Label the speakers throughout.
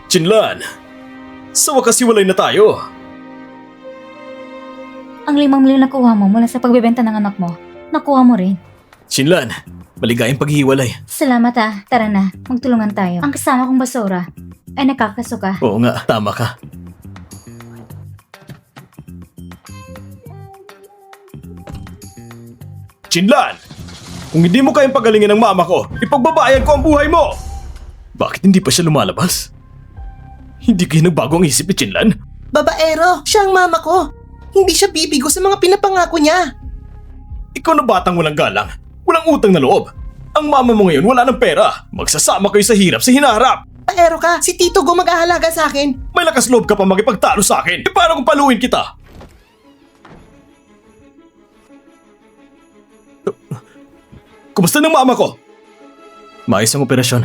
Speaker 1: Chinlan, sa wakas hiwalay na tayo.
Speaker 2: Ang 5 milyon na kuha mo mula sa pagbebenta ng anak mo, nakuha mo rin.
Speaker 1: Chinlan, maligayang paghihiwalay.
Speaker 2: Salamat tara na, magtulungan tayo. Ang kasama kong basura ay nakakasuka.
Speaker 1: Oo nga, tama ka. Chinlan! Kung hindi mo kayang pagalingin ng mama ko, ipagbabayan ko ang buhay mo! Bakit hindi pa siya lumalabas? Hindi kayo nagbago ang isip ni Chinlan?
Speaker 3: Babaero, siya ang mama ko. Hindi siya bibigo sa mga pinapangako niya.
Speaker 1: Ikaw na batang walang galang, walang utang na loob. Ang mama mo ngayon wala ng pera. Magsasama kayo sa hirap sa hinaharap.
Speaker 3: Babaero ka, si Tito Go mag-ahalaga sa akin.
Speaker 1: May lakas loob ka pa makipagtalo sa akin. E paano kung paluin kita? Kumusta ng mama ko? Maayos ang operasyon.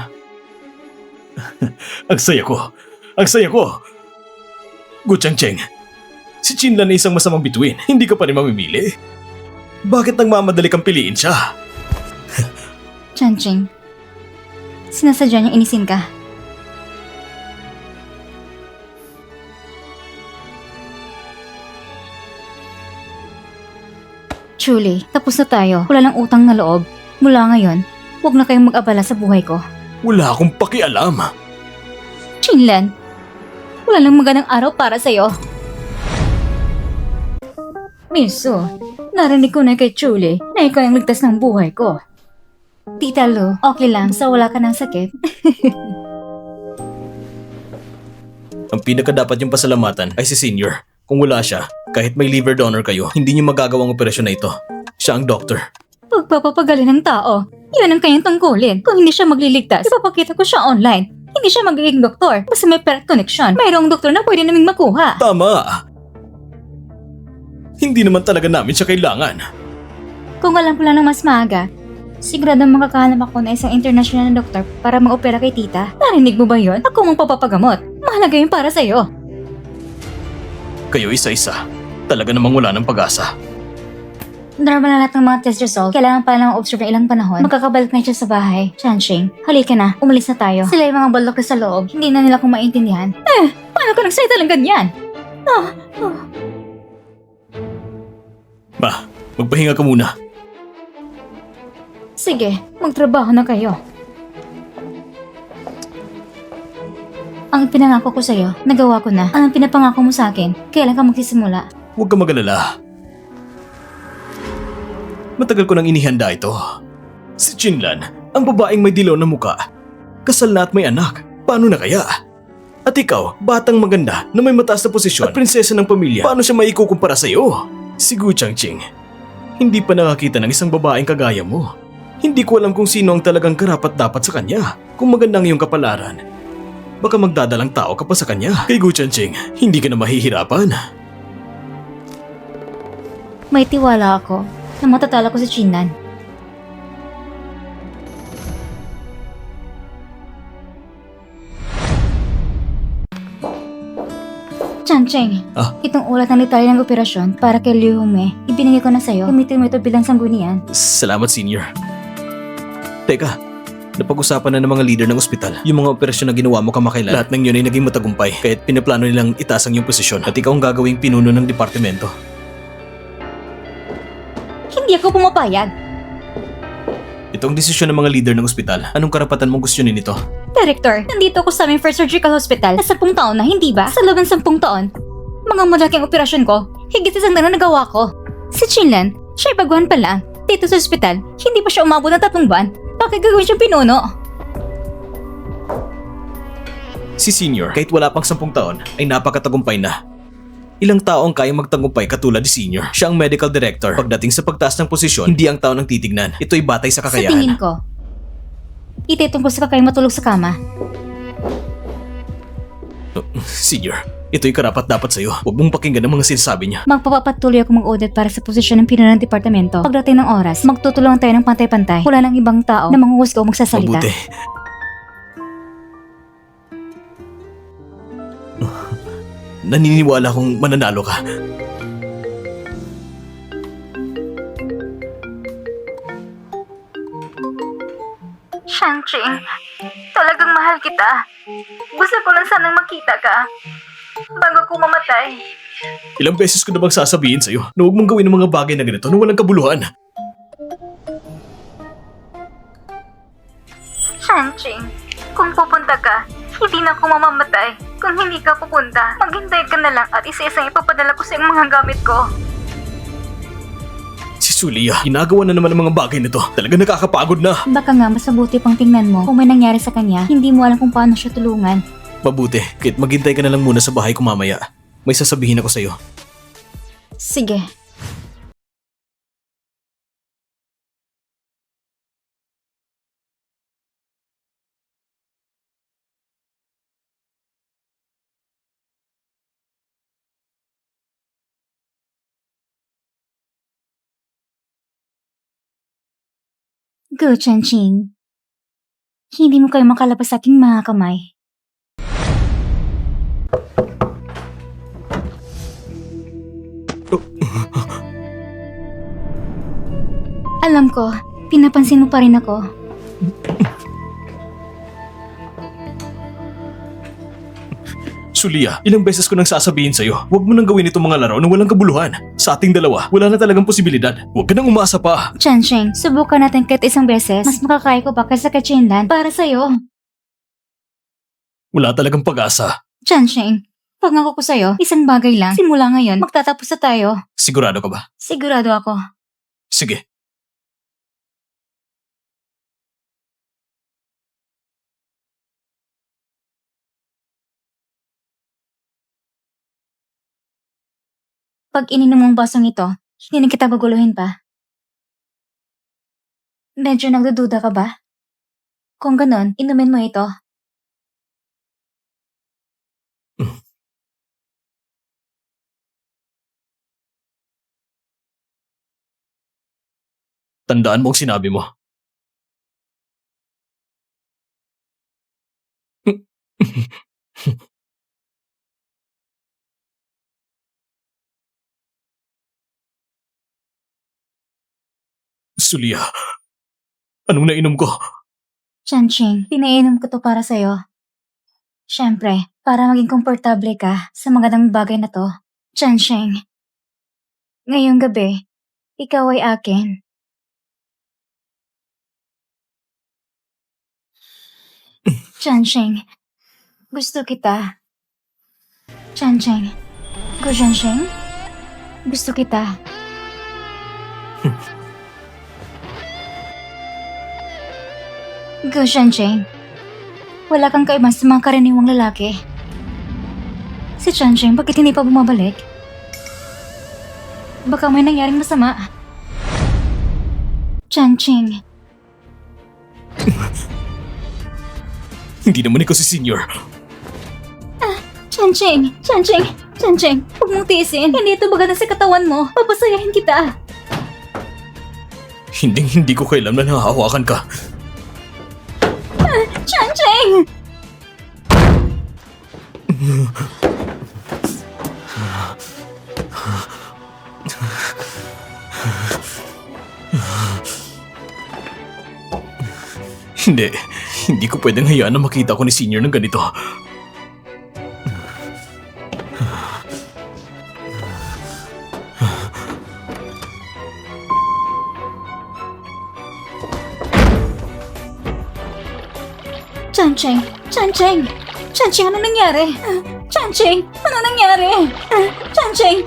Speaker 1: Ang saya ko. Ang saya ko. Gu Changcheng, si Chinlan ay isang masamang bituin. Hindi ka pa rin mamimili. Bakit nagmamadali kang piliin siya?
Speaker 2: Chanching, sinasadya niyang inisin ka. Truly, tapos na tayo. Wala lang utang na loob. Mula ngayon, huwag na kayong mag-abala sa buhay ko.
Speaker 1: Wala akong pakialam.
Speaker 2: Chinlan, wala lang magandang araw para sa'yo. Miso, narinig ko na kay Truly na ikaw ang ligtas ng buhay ko. Tita Lu, okay lang sa wala ka ng sakit.
Speaker 1: Ang pinakadapat yung pasalamatan ay si Senior. Kung wala siya, kahit may liver donor kayo, hindi niyo magagawang operasyon na ito. Siya ang doctor.
Speaker 2: Pagpapagaling ng tao, yun ang kanyang tungkulin. Kung hindi siya magliligtas, ipapakita ko siya online. Hindi siya magiging doktor. Basta may pera connection. Mayroong doktor na pwede naming makuha.
Speaker 1: Tama! Hindi naman talaga namin siya kailangan.
Speaker 2: Kung alam ko lang ng mas maaga, siguradong makakahanap ako na isang international na doktor para mag-opera kay tita. Narinig mo ba yun? Ako mong papapagamot. Mahalaga yun para sa'yo.
Speaker 1: Kayo isa-isa. Talaga namang wala ng pag-asa.
Speaker 2: Normal na lahat ng mga test result. Kailangan pa lang observe na ilang panahon. Magkakabalik na siya sa bahay. Chanching, halika na. Umalis na tayo. Sila yung mga balok sa loob. Hindi na nila kung maintindihan. Paano ka nagsalita lang ganyan?
Speaker 1: Ma, magpahinga ka muna.
Speaker 2: Sige, magtrabaho na kayo. Ang pinangako ko sa'yo, nagawa ko na. Ang pinapangako mo sa akin, kailan ka magsisimula?
Speaker 1: Huwag ka mag-alala. Matagal ko nang inihanda ito. Si Chinlan, ang babaeng may dilaw na muka. Kasal na at may anak. Paano na kaya? At ikaw, batang maganda na may mataas na posisyon at prinsesa ng pamilya. Paano siya maikukumpara sa'yo? Si Gu Changching, hindi pa nakakita ng isang babaeng kagaya mo. Hindi ko alam kung sino ang talagang karapat-dapat sa kanya. Kung maganda ang iyong kapalaran, baka magdadalang tao ka pa sa kanya. Kay Gu Changching, hindi ka na mahihirapan.
Speaker 2: May tiwala ako na matatalo ko si Chinlan. Chancheng, itong ulat ng detalye ng operasyon para kay Liu Hume, ibinigay ko na sa'yo. Gamitin mo ito bilang sanggunian.
Speaker 1: Salamat, Senior. Teka, napag-usapan na ng mga leader ng ospital yung mga operasyon na ginawa mo kamakailan. Lahat ng yun ay naging matagumpay, kaya't pinaplano nilang itaas ang iyong posisyon at ikaw ang gagawing pinuno ng departamento.
Speaker 2: Hindi ako pumapayag.
Speaker 1: Ito ang desisyon ng mga leader ng ospital. Anong karapatan mong gustunin ito?
Speaker 2: Director, nandito ako sa aming first surgical hospital na 10 taon na, hindi ba? Sa loob ng 10 taon, mga malaking operasyon ko, higit isang na nagawa ko. Si Chinlan, siya'y baguhan pa lang. Dito sa ospital, hindi pa siya umabot ng 3 buwan. Bakit gagawin siyang pinuno?
Speaker 1: Si Senior, kahit wala pang 10 taon, ay napakatagumpay na. Ilang tao ang kayang magtagumpay katulad ni Senior. Siya ang medical director. Pagdating sa pagtaas ng posisyon, hindi ang tao nang titignan. Ito'y batay sa
Speaker 2: Sa
Speaker 1: kakayahan.
Speaker 2: tingin ko, itutungkol sa kakayang matulog sa kama.
Speaker 1: Senior, ito'y karapat-dapat sa'yo. Huwag mong pakinggan ang mga sinasabi niya.
Speaker 2: Magpapatuloy ako mag-audit para sa posisyon ng pinuno ng departamento. Pagdating ng oras, magtutulungan tayo ng pantay-pantay. Wala nang ibang tao na manghuhusga o magsasalita.
Speaker 1: Mabuti. Naniniwala akong mananalo ka.
Speaker 2: Shang-Chi, talagang mahal kita. Gusto ko lang sanang makita ka bago ko mamatay.
Speaker 1: Ilang beses ko na bang sasabihin sa'yo na huwag mong gawin ng mga bagay na ganito na walang kabuluhan?
Speaker 2: Shanching, kung pupunta ka, hindi na ako mamamatay. Kung hindi ka pupunta, maghintay ka na lang at isa-isang ipapadala ko sa iyong mga gamit ko.
Speaker 1: Si Sulia, ginagawa na naman ang mga bagay na to. Talaga nakakapagod na.
Speaker 2: Baka nga mas mabuti pang tingnan mo kung may nangyari sa kanya, hindi mo alam kung paano siya tulungan.
Speaker 1: Mabuti, kahit maghintay ka na lang muna sa bahay ko mamaya. May sasabihin ako sa'yo.
Speaker 2: Sige. Go, Chanching. Hindi mo kayo makalabas sa aking mga kamay. Alam ko, pinapansin mo pa rin ako.
Speaker 1: Sulia, ilang beses ko nang sasabihin sa'yo, huwag mo nang gawin itong mga laro na walang kabuluhan. Sa ating dalawa, wala na talagang posibilidad. Huwag ka nang umasa pa.
Speaker 2: Chanching, subukan natin kahit isang beses. Mas makakaya ko ba kaysa kay Chinlan para sa'yo?
Speaker 1: Wala talagang pag-asa.
Speaker 2: Chanching, pangako ko sa'yo, isang bagay lang. Simula ngayon, magtatapos na tayo.
Speaker 1: Sigurado ka ba?
Speaker 2: Sigurado ako.
Speaker 1: Sige.
Speaker 2: Pag ininom mong basong ito, hindi na kita guguluhin pa. Medyo nagdududa ka ba? Kung ganon, inumin mo ito.
Speaker 1: Tandaan mo ang sinabi mo. Sulia, anong nainom ko?
Speaker 2: Chanching, pinainom ko to para sa'yo. Siyempre, para maging komportable ka sa magandang bagay na to. Chanching, ngayong gabi, ikaw ay akin. Chanching, gusto kita. Chanching, go Chanching, gusto kita. Go Chanching, wala kang kaiba sa mga karaniwang lalaki. Si Chanching, bakit hindi pa bumabalik? Baka may nangyaring masama. Chanching,
Speaker 1: Hindi naman ikaw si Senior.
Speaker 2: Chanching, huwag mong tiisin. Hindi ito bagana sa katawan mo. Papasayahin kita.
Speaker 1: Hindi ko kailanman nahahawakan ka.
Speaker 2: Chanching!
Speaker 1: Hindi ko pwedeng hayaan na makita ko ni Senior ng ganito.
Speaker 2: Chanching, ano nangyari? Chanching, ano nangyari? Chanching!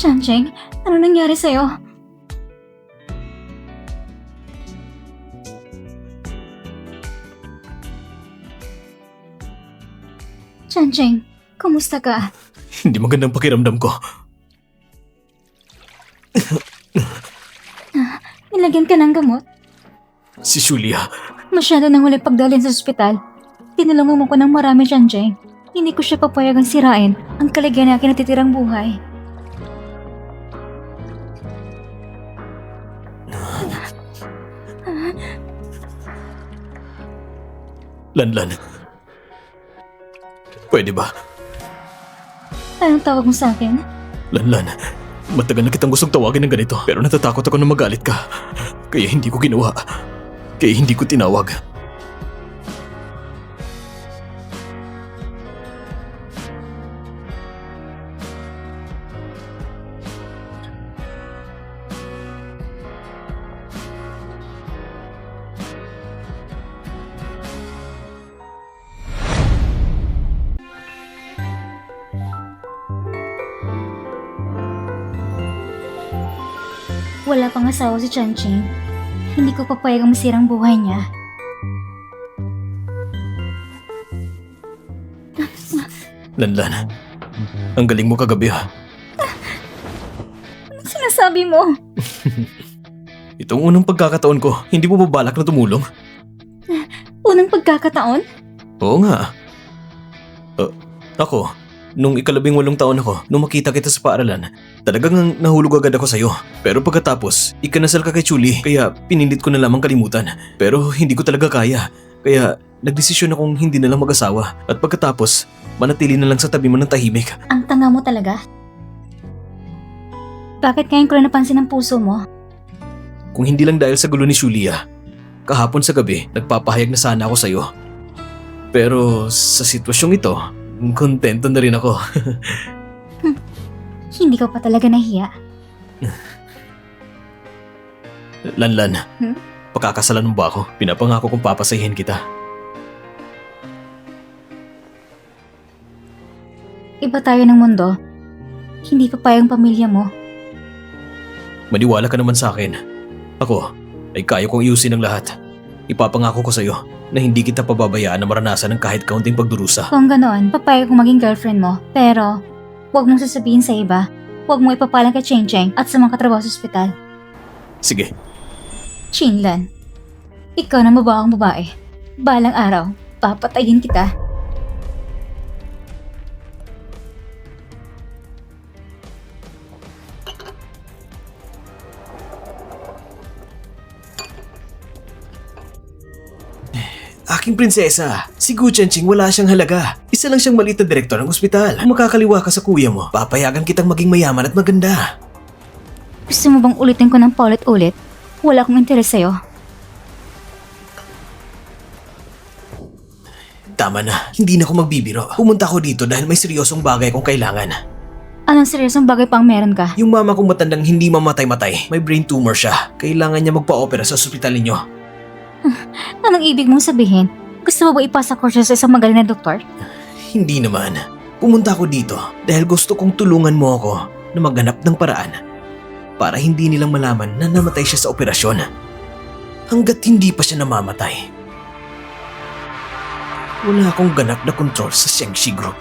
Speaker 2: Chanching, ano nangyari sa'yo? Chanching, kumusta ka?
Speaker 1: Hindi magandang pakiramdam ko.
Speaker 2: Nilagyan ka ng gamot?
Speaker 1: Si Julia,
Speaker 2: Masyado nang huli pagdalhin sa ospital. Tinulungan mo ko ng marami, Chanching. Hindi ko siya papayagang sirain ang kaligyan na aking natitirang buhay.
Speaker 1: Lanlan. Pwede ba?
Speaker 2: Anong tawag mo sa akin?
Speaker 1: Lanlan, matagal na kitang gustong tawagin ng ganito pero natatakot ako na magalit ka. Kaya hindi ko ginawa. Kaya hindi ko tinawag.
Speaker 2: Wala pang asawa si Chanching. Hindi ko papayag ang masirang buhay niya.
Speaker 1: Lanlan, ang galing mo kagabi ha.
Speaker 2: Anong sinasabi mo?
Speaker 1: Itong unang pagkakataon ko, hindi mo babalak na tumulong?
Speaker 2: Unang pagkakataon?
Speaker 1: Oo nga. Ako, nung 18 taon ako, nung makita kita sa paaralan, talagang nahulog agad ako sa'yo. Pero pagkatapos, ikanasal ka kay Julie, kaya pinilit ko na lamang kalimutan. Pero hindi ko talaga kaya. Kaya nagdesisyon akong hindi na lang mag-asawa. At pagkatapos, manatili na lang sa tabi mo ng tahimik.
Speaker 2: Ang tanga mo talaga. Bakit ngayon ko na napansin ang puso mo?
Speaker 1: Kung hindi lang dahil sa gulo ni Julia, kahapon sa gabi, nagpapahayag na sana ako sa'yo. Pero sa sitwasyong ito, kontento na rin ako.
Speaker 2: Hindi ko pa talaga nahiya.
Speaker 1: Lanlan,
Speaker 2: Hmm?
Speaker 1: pakakasalan mo ba ako? Pinapangako kong papasahin kita.
Speaker 2: Iba tayo ng mundo. Hindi pa payang pamilya mo.
Speaker 1: Maniwala ka naman sa akin. Ako, ay kaya kong iusin ang lahat. Ipapangako ko sa'yo na hindi kita pababayaan na maranasan ng kahit kaunting pagdurusa.
Speaker 2: Kung ganoon, papayag kong maging girlfriend mo. Pero, huwag mong sasabihin sa iba. Huwag mo ipapalang kay Cheng Cheng at sa mga katrabaho sa ospital.
Speaker 1: Sige,
Speaker 2: Chinlan, ikaw na mabawang babae. Balang araw, papatayin kita.
Speaker 1: aking prinsesa, si Gu Chenching wala siyang halaga. Isa lang siyang maliit na direktor ng ospital. Kung makakaliwa ka sa kuya mo, papayagan kitang maging mayaman at maganda.
Speaker 2: Gusto mo bang ulitin ko ng paulit-ulit? Wala akong interes sa'yo.
Speaker 1: Tama na, hindi na ako magbibiro. Pumunta ako dito dahil may seryosong bagay akong kailangan.
Speaker 2: Anong seryosong bagay pang meron ka?
Speaker 1: Yung mama kong matandang hindi mamatay-matay, may brain tumor siya. Kailangan niya magpa-opera sa ospital ninyo.
Speaker 2: Anong ibig mong sabihin? Gusto mo ba ipasa ko siya sa isang magaling na doktor?
Speaker 1: Hindi naman. Pumunta ako dito dahil gusto kong tulungan mo ako na maghanap ng paraan para hindi nilang malaman na namatay siya sa operasyon. Hanggat hindi pa siya namamatay. Wala akong ganap na control sa Shengshi Group.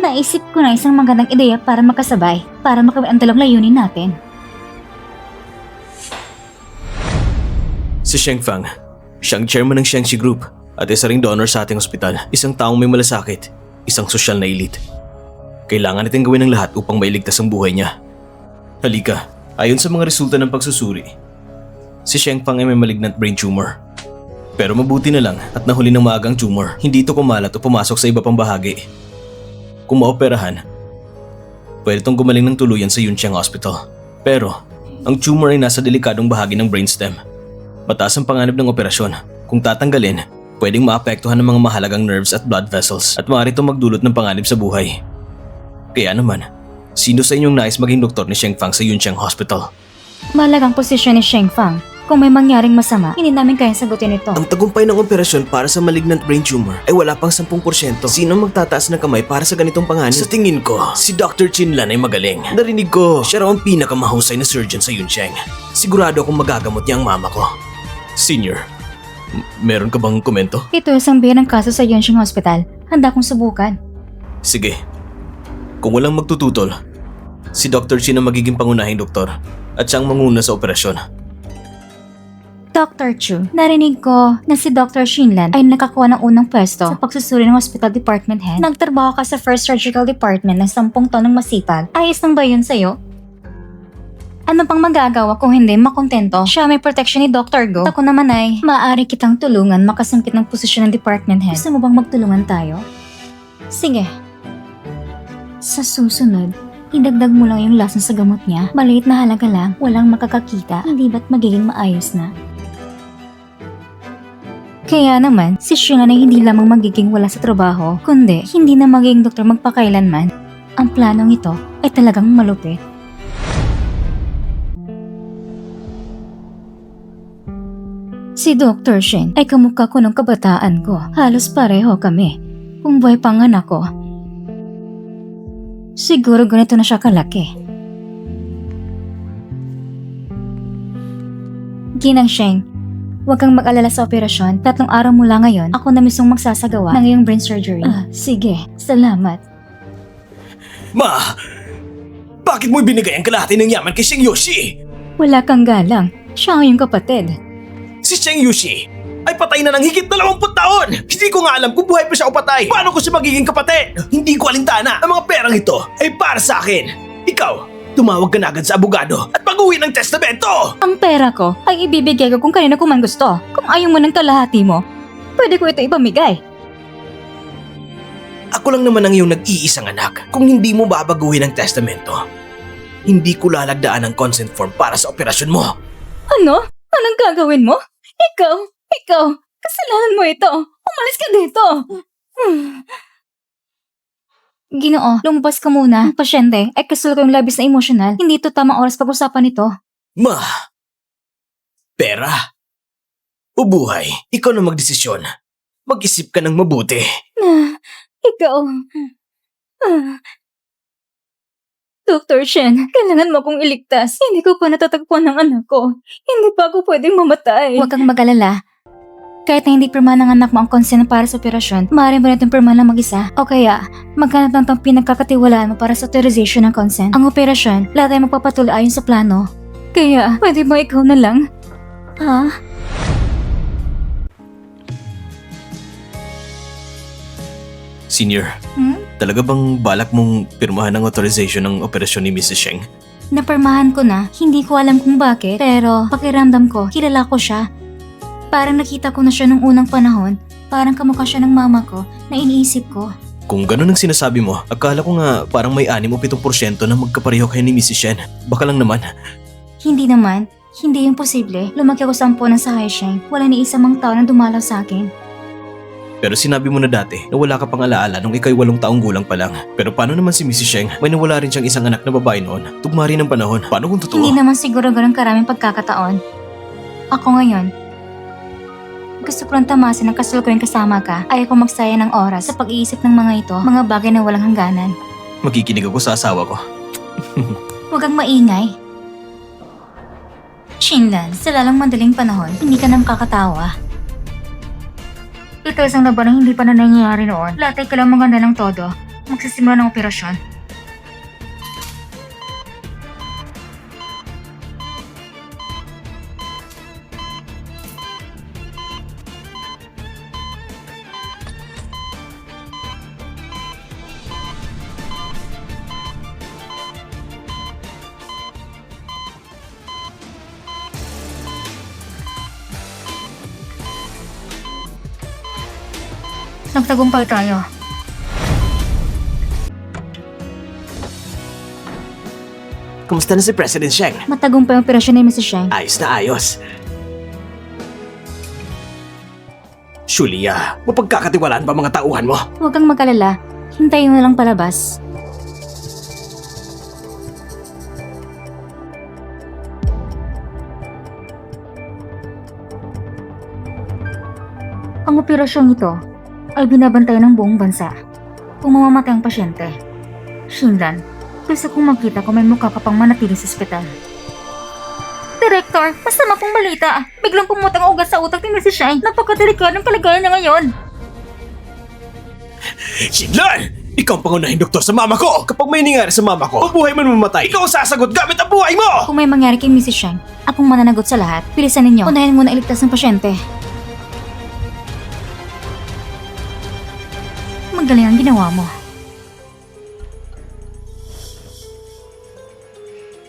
Speaker 2: Naisip ko na isang magandang ideya para magkasabay, para makamit ang dalawang layunin natin.
Speaker 1: Si Sheng Fang, siyang chairman ng Shengshi Group at isa ring donor sa ating ospital. Isang taong may malasakit, isang sosyal na elite. Kailangan natin gawin ang lahat upang mailigtas ang buhay niya. Halika, ayon sa mga resulta ng pagsusuri, si Sheng Fang ay may malignant brain tumor. Pero mabuti na lang at nahuli ng maagang tumor, hindi ito kumalat o pumasok sa iba pang bahagi. Kung maoperahan, pwede itong gumaling ng tuluyan sa Yunqiang Hospital. Pero, ang tumor ay nasa delikadong bahagi ng brainstem. Mataas ang panganib ng operasyon. Kung tatanggalin, pwedeng maapektuhan ng mga mahalagang nerves at blood vessels at maaari itong magdulot ng panganib sa buhay. Kaya naman, sino sa inyong nais maging doktor ni Sheng Fang sa Yunqiang Hospital?
Speaker 2: Mahalagang posisyon ni Sheng Fang. Kung may mangyaring masama, hindi namin kayang sagutin ito.
Speaker 1: Ang tagumpay ng operasyon para sa malignant brain tumor ay wala pang 10%. Sino magtataas ng kamay para sa ganitong panganib? Sa tingin ko, si Dr. Chinlan ay magaling. Narinig ko, siya raw ang pinakamahusay na surgeon sa Yunqiang. Sigurado akong magagamot niya ang mama ko. Senior, meron ka bang komento?
Speaker 2: Ito isang biyan ng kaso sa Yunqiang Hospital. Handa kong subukan.
Speaker 1: Sige. Kung walang magtututol, si Dr. Chin ang magiging pangunahing doktor at siyang manguna sa operasyon.
Speaker 2: Dr. Chu, narinig ko na si Dr. Shinlan ay nakakuha ng unang pwesto sa pagsusuri ng hospital department head. Nagtrabaho ka sa first surgical department ng 10 taon ng masipag. Ayos lang ba yun sa'yo? Ano pang magagawa kung hindi makontento? Siya may protection ni Dr. Go. Ako naman ay, maaari kitang tulungan makasangkit ng posisyon ng department head. Gusto mo bang magtulungan tayo? Sige. Sa susunod, idagdag mo lang yung lason sa gamot niya. Maliit na halaga lang, walang makakakita. Hindi ba't magiging maayos na? Kaya naman, si Shinlan ay hindi lamang magiging wala sa trabaho, kundi hindi na magiging doktor magpakailanman. Ang planong ito ay talagang malupit. Si Dr. Shin ay kamukha ko ng kabataan ko. Halos pareho kami. Kung buhay pang anak ko, siguro ganito na siya kalaki. Ginang Sheng, huwag kang mag-alala sa operasyon. 3 araw mula ngayon, ako na mismong magsasagawa ng iyong brain surgery. Sige, salamat.
Speaker 1: Ma! Bakit mo ibinigay ang kalahati ng yaman kay Sheng Yushi?
Speaker 2: Wala kang galang. Siya ang iyong kapatid.
Speaker 1: Si Sheng Yushi ay patay na ng higit 20 taon! Hindi ko nga alam kung buhay pa siya o patay. Paano ko siya magiging kapatid? Hindi ko alintana. Ang mga perang ito ay para sa akin. Ikaw, tumawag ka na agad sa abogado at pag-uwi ng testamento!
Speaker 2: Ang pera ko ay ibibigay ko kung kanino ko man gusto. Kung ayaw mo ng kalahati mo, pwede ko ito ipamigay.
Speaker 1: Ako lang naman ang iyong nag-iisang anak. Kung hindi mo babaguhin ang testamento, hindi ko lalagdaan ang consent form para sa operasyon mo.
Speaker 2: Ano? Anong gagawin mo? Ikaw, kasalanan mo ito. Umalis ka dito. Ginoo, lumabas ka muna. Ang pasyente ay kasal ko yung labis na emosyonal. Hindi ito tamang oras pag-usapan ito.
Speaker 1: Ma! Pera? O buhay? Ikaw na magdesisyon. Mag-isip ka ng mabuti.
Speaker 2: Ikaw. Dr. Shen, kailangan mo akong iligtas. Hindi ko pa natatagpuan ng anak ko. Hindi pa ako pwedeng mamatay. Huwag kang mag-alala. Kahit na hindi pirma ng anak mo ang consent para sa operasyon, maaari mo natin pirma lang mag-isa. O kaya, maghanap ng pang pinagkakatiwalaan mo para sa authorization ng consent. Ang operasyon, lahat ay magpapatuloy ayon sa plano. Kaya, pwede ba ikaw na lang? Ha?
Speaker 1: Senior, talaga bang balak mong pirmahan ang authorization ng operasyon ni Mrs. Sheng?
Speaker 2: Napirmahan ko na, hindi ko alam kung bakit, pero pakiramdam ko, kilala ko siya. Parang nakita ko na siya nung unang panahon, parang kamukha siya ng mama ko na iniisip ko.
Speaker 1: Kung ganun ang sinasabi mo, akala ko nga parang may 6 o 7% na magkapareho kayo ni Mrs. Shen. Baka lang naman.
Speaker 2: Hindi naman, hindi yung posible. Lumaki ako sa ampunan sa Haisheng, wala ni isa mang tao na dumalaw sa akin.
Speaker 1: Pero sinabi mo na dati na wala ka pang alaala nung ika'y 8 taong gulang pa lang. Pero paano naman si Mrs. Sheng? May nawala rin siyang isang anak na babae noon. Tugma rin ng panahon. Paano kung totoo?
Speaker 2: Hindi naman siguro ganun karaming pagkakataon. Ako ngayon, gusto ko lang tamasin ng kasalukuyang kasama ka. Ayaw ko magsaya ng oras sa pag-iisip ng mga ito, mga bagay na walang hangganan.
Speaker 1: Magikinig ako sa asawa ko.
Speaker 2: Huwag kang maingay. Shinlan, sa lalang madaling panahon, hindi ka na makakatawa. Ito isang laban na hindi pa na nangyayari noon. Lahat ay kailang maganda ng todo. Magsisimula ng operasyon. Nagtagumpay tayo.
Speaker 1: Kumusta na si President Sheng?
Speaker 2: Matagumpay ang operasyon ni Mrs. Sheng.
Speaker 1: Ayos na ayos. Shulia, mapagkakatiwalaan ba mga tauhan mo?
Speaker 2: Huwag kang mag-alala. Hintayin mo na lang palabas. Ang operasyong ito ay binabantay ng buong bansa. Kung mamamatay ang pasyente, Shinlan, gusto kong makita kung may mukha ka pang manatili sa ospital. Director, masama pong balita. Biglang pumutang ang ugat sa utak ni Mrs. Sheng. Napakadelikadong kalagayan niya ngayon.
Speaker 1: Shinlan! Ikaw ang pangunahing doktor sa mama ko! Kapag may nangyari sa mama ko, mabuhay man mamatay, ikaw ang sasagot gamit ang buhay mo!
Speaker 2: Kung may mangyari kay Mrs. Sheng, akong mananagot sa lahat. Bilisan ninyo. Unahin mo na iligtas ng pasyente. Magaling ang ginawa mo.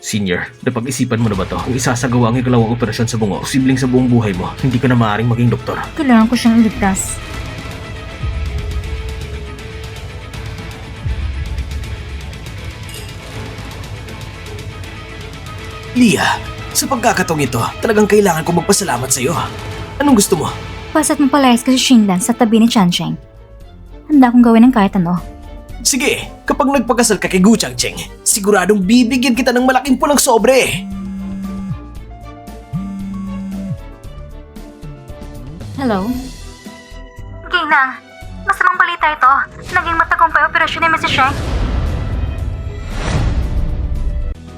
Speaker 1: Senior, napag-isipan mo na ba to? Kung isasagawa ang ikalawang operasyon sa bungo, posibleng sa buong buhay mo, hindi ka na maaaring maging doktor.
Speaker 2: Kailangan ko siyang iligtas.
Speaker 1: Leah, sa pagkakataong ito, talagang kailangan ko magpasalamat sa iyo. Anong gusto mo?
Speaker 2: Basta't mapalayas ka si Xingdan sa tabi ni Chancheng. Handa akong gawin ng kahit ano.
Speaker 1: Sige, kapag nagpakasal ka kay Gu Changcheng, siguradong bibigyan kita ng malaking pulang sobre.
Speaker 2: Hello? Ginang, masamang balita ito. Naging matagumpay operasyon ni Mrs. Sheng.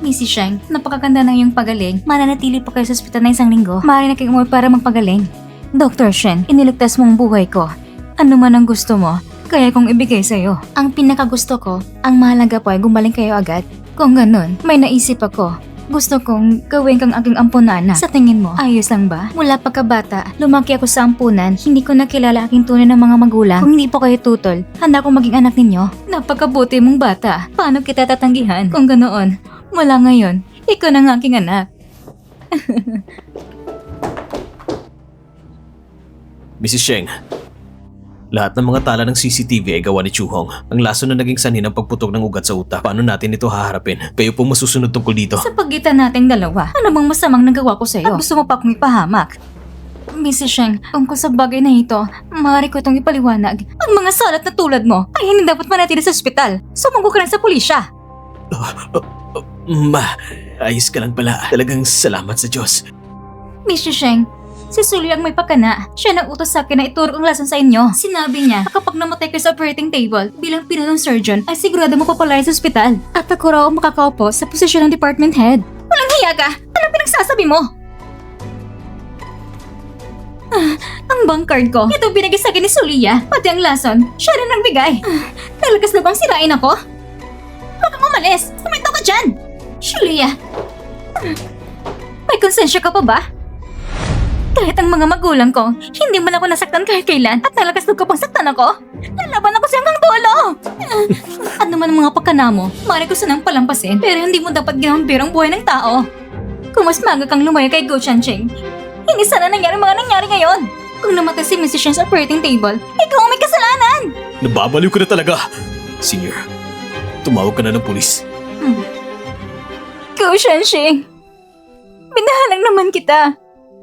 Speaker 2: Mrs. Sheng, napakaganda ng iyong pagaling. Mananatili pa kayo sa ospital na 1 linggo. Maaari na kayong umuwi para magpagaling. Dr. Shen, iniligtas mo ang buhay ko. Ano man ang gusto mo, kaya kong ibigay sa'yo. Ang pinakagusto ko, ang mahalaga po ay gumaling kayo agad. Kung ganun, may naisip ako. Gusto kong gawin kang aking ampunana. Sa tingin mo, ayos lang ba? Mula pagkabata, lumaki ako sa ampunan. Hindi ko nakilala aking tunay na mga magulang. Kung hindi po kayo tutol, handa akong maging anak ninyo. Napakabuti mong bata. Paano kita tatanggihan? Kung ganoon, mula ngayon, ikaw na ang aking anak.
Speaker 1: Mrs. Sheng, lahat ng mga tala ng CCTV ay gawa ni Chu Hong. Ang laso na naging sanhi ng pagputok ng ugat sa utak. Paano natin ito haharapin? Kayo po masusunod tungkol dito.
Speaker 2: Sa pagitan nating dalawa, ano bang masamang nagawa ko sa'yo? At gusto mo pa akong ipahamak? Mrs. Sheng, tungkol sa bagay na ito, maaari ko itong ipaliwanag. Ang mga salat na tulad mo ay hindi dapat manatili sa ospital. Sumunggo ka na sa pulisya.
Speaker 1: Ma, ayos ka lang pala. Talagang salamat sa Diyos.
Speaker 2: Mrs. Sheng, si Sully ang may pakana. Siya nang utos sa akin na ituro ang lason sa inyo. Sinabi niya na kapag namatay kayo sa operating table, bilang pinunong surgeon, ay sigurado mo papalaya sa ospital. At ako raw ang makakaupo sa posisyon ng department head. Walang hiya ka! Anong pinagsasabi mo? Ang bank card ko, ito binigay sa akin ni Sulia. Pati ang lason, siya rin ang bigay. Talagas na bang sirain ako? Huwag kang umalis! Tumito ka dyan! Sulia! May konsensya ka pa ba? Kahit ang mga magulang ko, hindi man ako nasaktan kahit kailan at nalakas ka pang saktan ako. Lalaban ako sa hanggang dulo! Ano man ang mga pagkana mo, maaari ko sanang palampasin pero hindi mo dapat ginambir ang buhay ng tao. Kung mas maaga kang lumayo kay Gu Chancheng, hindi sana nangyari mga nangyari ngayon. Kung namatay si Mrs. Shen sa operating table, ikaw ang may kasalanan!
Speaker 1: Nababaliw ka na talaga. Senior, tumawag ka na ng pulis.
Speaker 2: Gu Chancheng, binahalang naman kita.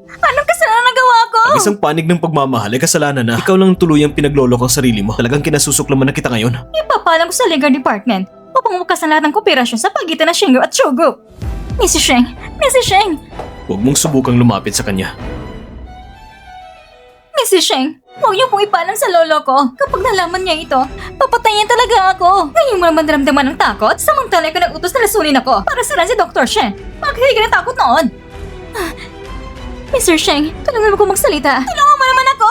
Speaker 2: Anong kasalanan nagawa ko?
Speaker 1: Ang isang panig ng pagmamahal ay kasalanan na ikaw lang tuluyang pinagloloko ang sarili mo. Talagang kinasusuklaman na kita ngayon.
Speaker 2: Ipapalam ko sa legal department upang bukas ang lahat ng kooperasyon sa pagitan ng Shengru at Show Group. Mrs. Sheng! Mrs. Sheng!
Speaker 1: Huwag mong subukang lumapit sa kanya.
Speaker 2: Mrs. Sheng! Huwag niyo pong ipalam sa lolo ko. Kapag nalaman niya ito, papatayin talaga ako. Ngayon mo naman naramdaman ng takot? Samantala ko nag-utos na lasunin ako para siraan si Dr. Shen. Bakit hindi ka natakot noon? Mr. Sheng, tulungan mo ko magsalita. Tulungan mo naman ako!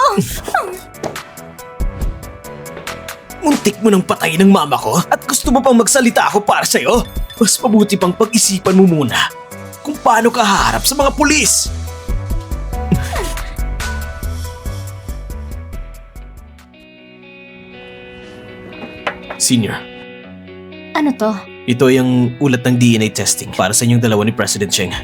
Speaker 1: Muntik mo nang patayin ng mama ko at gusto mo pang magsalita ako para sa'yo? Mas mabuti pang pag-isipan mo muna kung paano ka haharap sa mga pulis. Senior,
Speaker 2: Ano to?
Speaker 1: ito ay ang ulat ng DNA testing para sa inyong dalawa ni President Cheng.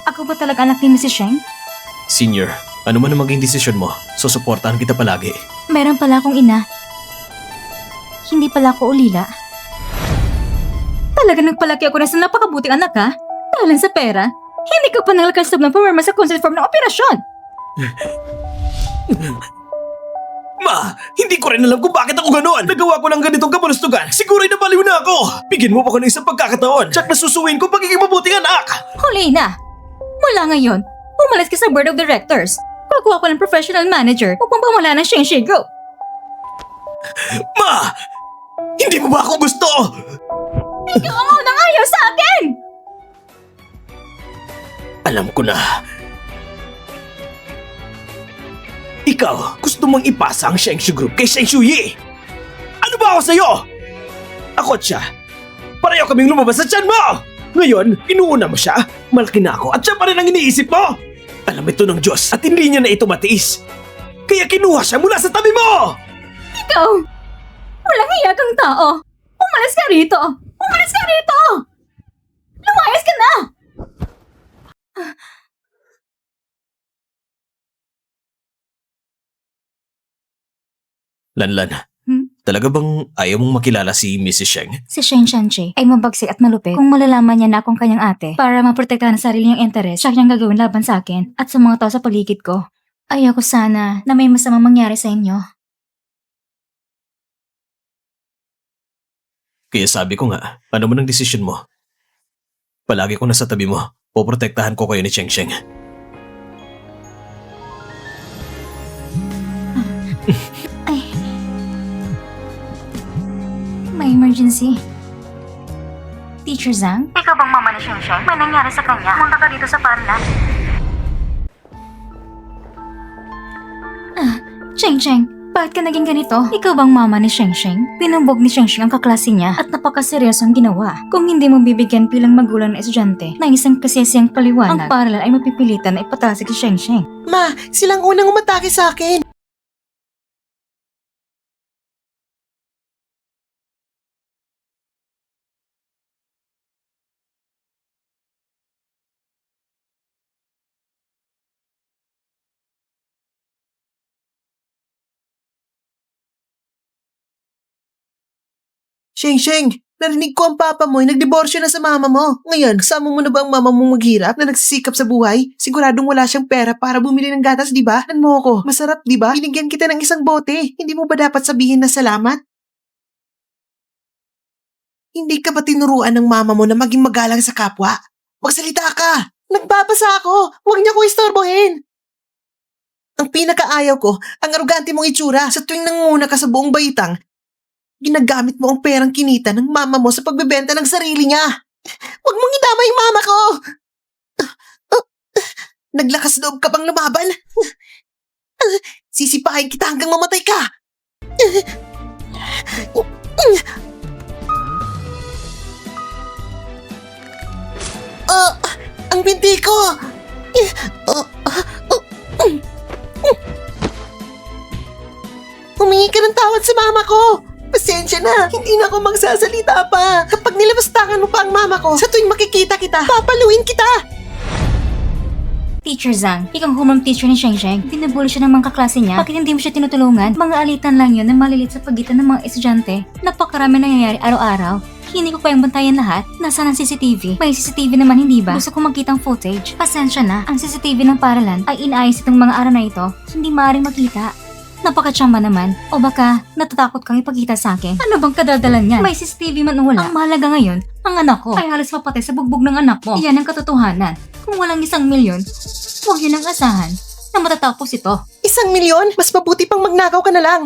Speaker 2: Ako ba talaga anak ni Mrs. Sheng?
Speaker 1: Senior, ano man ang maging desisyon mo, susuportahan kita palagi.
Speaker 2: Meron pala akong ina. Hindi pala ako ulila. Talaga nagpalaki ako na sa napakabuting anak ha? Dahil sa pera, hindi ka pa nalakansab ng pumirma sa consent form ng operasyon.
Speaker 1: Ma, hindi ko rin alam kung bakit ako ganoon. Nagawa ko lang ganitong kabalustugan. Siguro ay nabaliw na ako. Bigyan mo pa ko ng isang pagkakataon. Tsak nasusuwin ko pagiging mabuting anak.
Speaker 2: Huli na! Mula ngayon, umalis ka sa board of directors. Pagkuha ko ng professional manager upang pamala ng Sheng Group.
Speaker 1: Ma! Hindi mo ba ako gusto?
Speaker 2: Ikaw ang unang ayaw sa akin!
Speaker 1: Alam ko na. Ikaw, gusto mong ipasa ang Shengshu Group kay Shengshu Yi. Ano ba ako sa'yo? Ako at siya. Pareho kaming lumabas sa tiyan mo! Ngayon, inuuna mo siya. Malaki na ako at siya pa rin ang iniisip mo. Alam ito ng Diyos at hindi niya na ito matiis. Kaya kinuha siya mula sa tabi mo!
Speaker 2: Ikaw! Walang hiya kang tao! Umalis ka rito! Umalis ka rito! Lumayas ka na!
Speaker 1: Lanlan,
Speaker 2: Hmm?
Speaker 1: talaga bang ayaw mong makilala si Mrs. Sheng?
Speaker 2: Si Sheng Shanchi ay mabagsik at malupit. Kung malalaman niya na akong kanyang ate para maprotektahan ang sarili niyang interes, siya niyang gagawin laban sa akin at sa mga tao sa paligid ko. Ayoko sana na may masamang mangyari sa inyo.
Speaker 1: Kaya sabi ko nga, ano man ang desisyon mo? Palagi ko nasa tabi mo. Poprotektahan ko kayo ni Cheng Sheng.
Speaker 2: Ay. May emergency. Teacher Zhang? Ikaw bang mama ni Sheng Sheng? May nangyari sa kanya. Punta ka dito sa Parlan. Sheng Sheng, bakit ka naging ganito? Ikaw bang mama ni Sheng Sheng? Pinumbog ni Sheng Sheng ang kaklase niya at napakaseryosong ginawa. Kung hindi mo bibigyan bilang magulang na estudyante ng isang kasiyasiyang paliwanag, ang paralan ay mapipilitan na ipatalsik si Sheng Sheng.
Speaker 3: Ma, silang unang umatake sa akin. Sheng, narinig ko ang papa mo ay nagdiborsyo na sa mama mo. Ngayon, kasama mo na ba ang mama mong maghirap na nagsisikap sa buhay? Siguradong wala siyang pera para bumili ng gatas, di ba? Nan mo ko. Masarap, di ba? Binigyan kita ng isang bote. Hindi mo ba dapat sabihin na salamat? Hindi ka ba tinuruan ng mama mo na maging magalang sa kapwa? Magsalita ka! Nagbabasa ako! Huwag niya ko istorbohin! Ang pinakaayaw ko, ang arugante mong itsura sa tuwing nanguna ka sa buong baitang, ginagamit mo ang perang kinita ng mama mo sa pagbebenta ng sarili niya. Huwag mong idama yung mama ko! Naglakas loob ka bang lumaban? Sisipahin kita hanggang mamatay ka! Ang binti ko! Humingi ka ng tawad sa mama ko! Pasensya na, hindi na ako magsasalita pa. Kapag nilabastangan mo pa ang mama ko, sa tuwing makikita kita, papaluin kita!
Speaker 2: Teacher Zhang, ikaw ang home teacher ni Sheng Sheng. Binubuli siya ng mga kaklase niya. Bakit hindi mo siya tinutulungan? Mga alitan lang yun na malilit sa pagitan ng mga estudyante. Napakarami nangyayari araw-araw. Hindi ko kayang bantayan lahat. Nasaan ang CCTV? May CCTV naman, hindi ba? Gusto ko makita ang footage. Pasensya na, ang CCTV ng paralan ay inaayos itong mga araw na ito. Hindi maaaring makita. Napakatsamba naman. O baka natatakot kang ipagkita sa akin. Ano bang kadaldalan niyan? May CCTV man o wala. Ang mahalaga ngayon, ang anak ko ay halos mapatay sa bugbog ng anak mo. Iyan ang katotohanan. Kung walang 1 milyon, huwag yun ang asahan na matatapos ito.
Speaker 3: 1 milyon? Mas mabuti pang magnakaw ka na lang.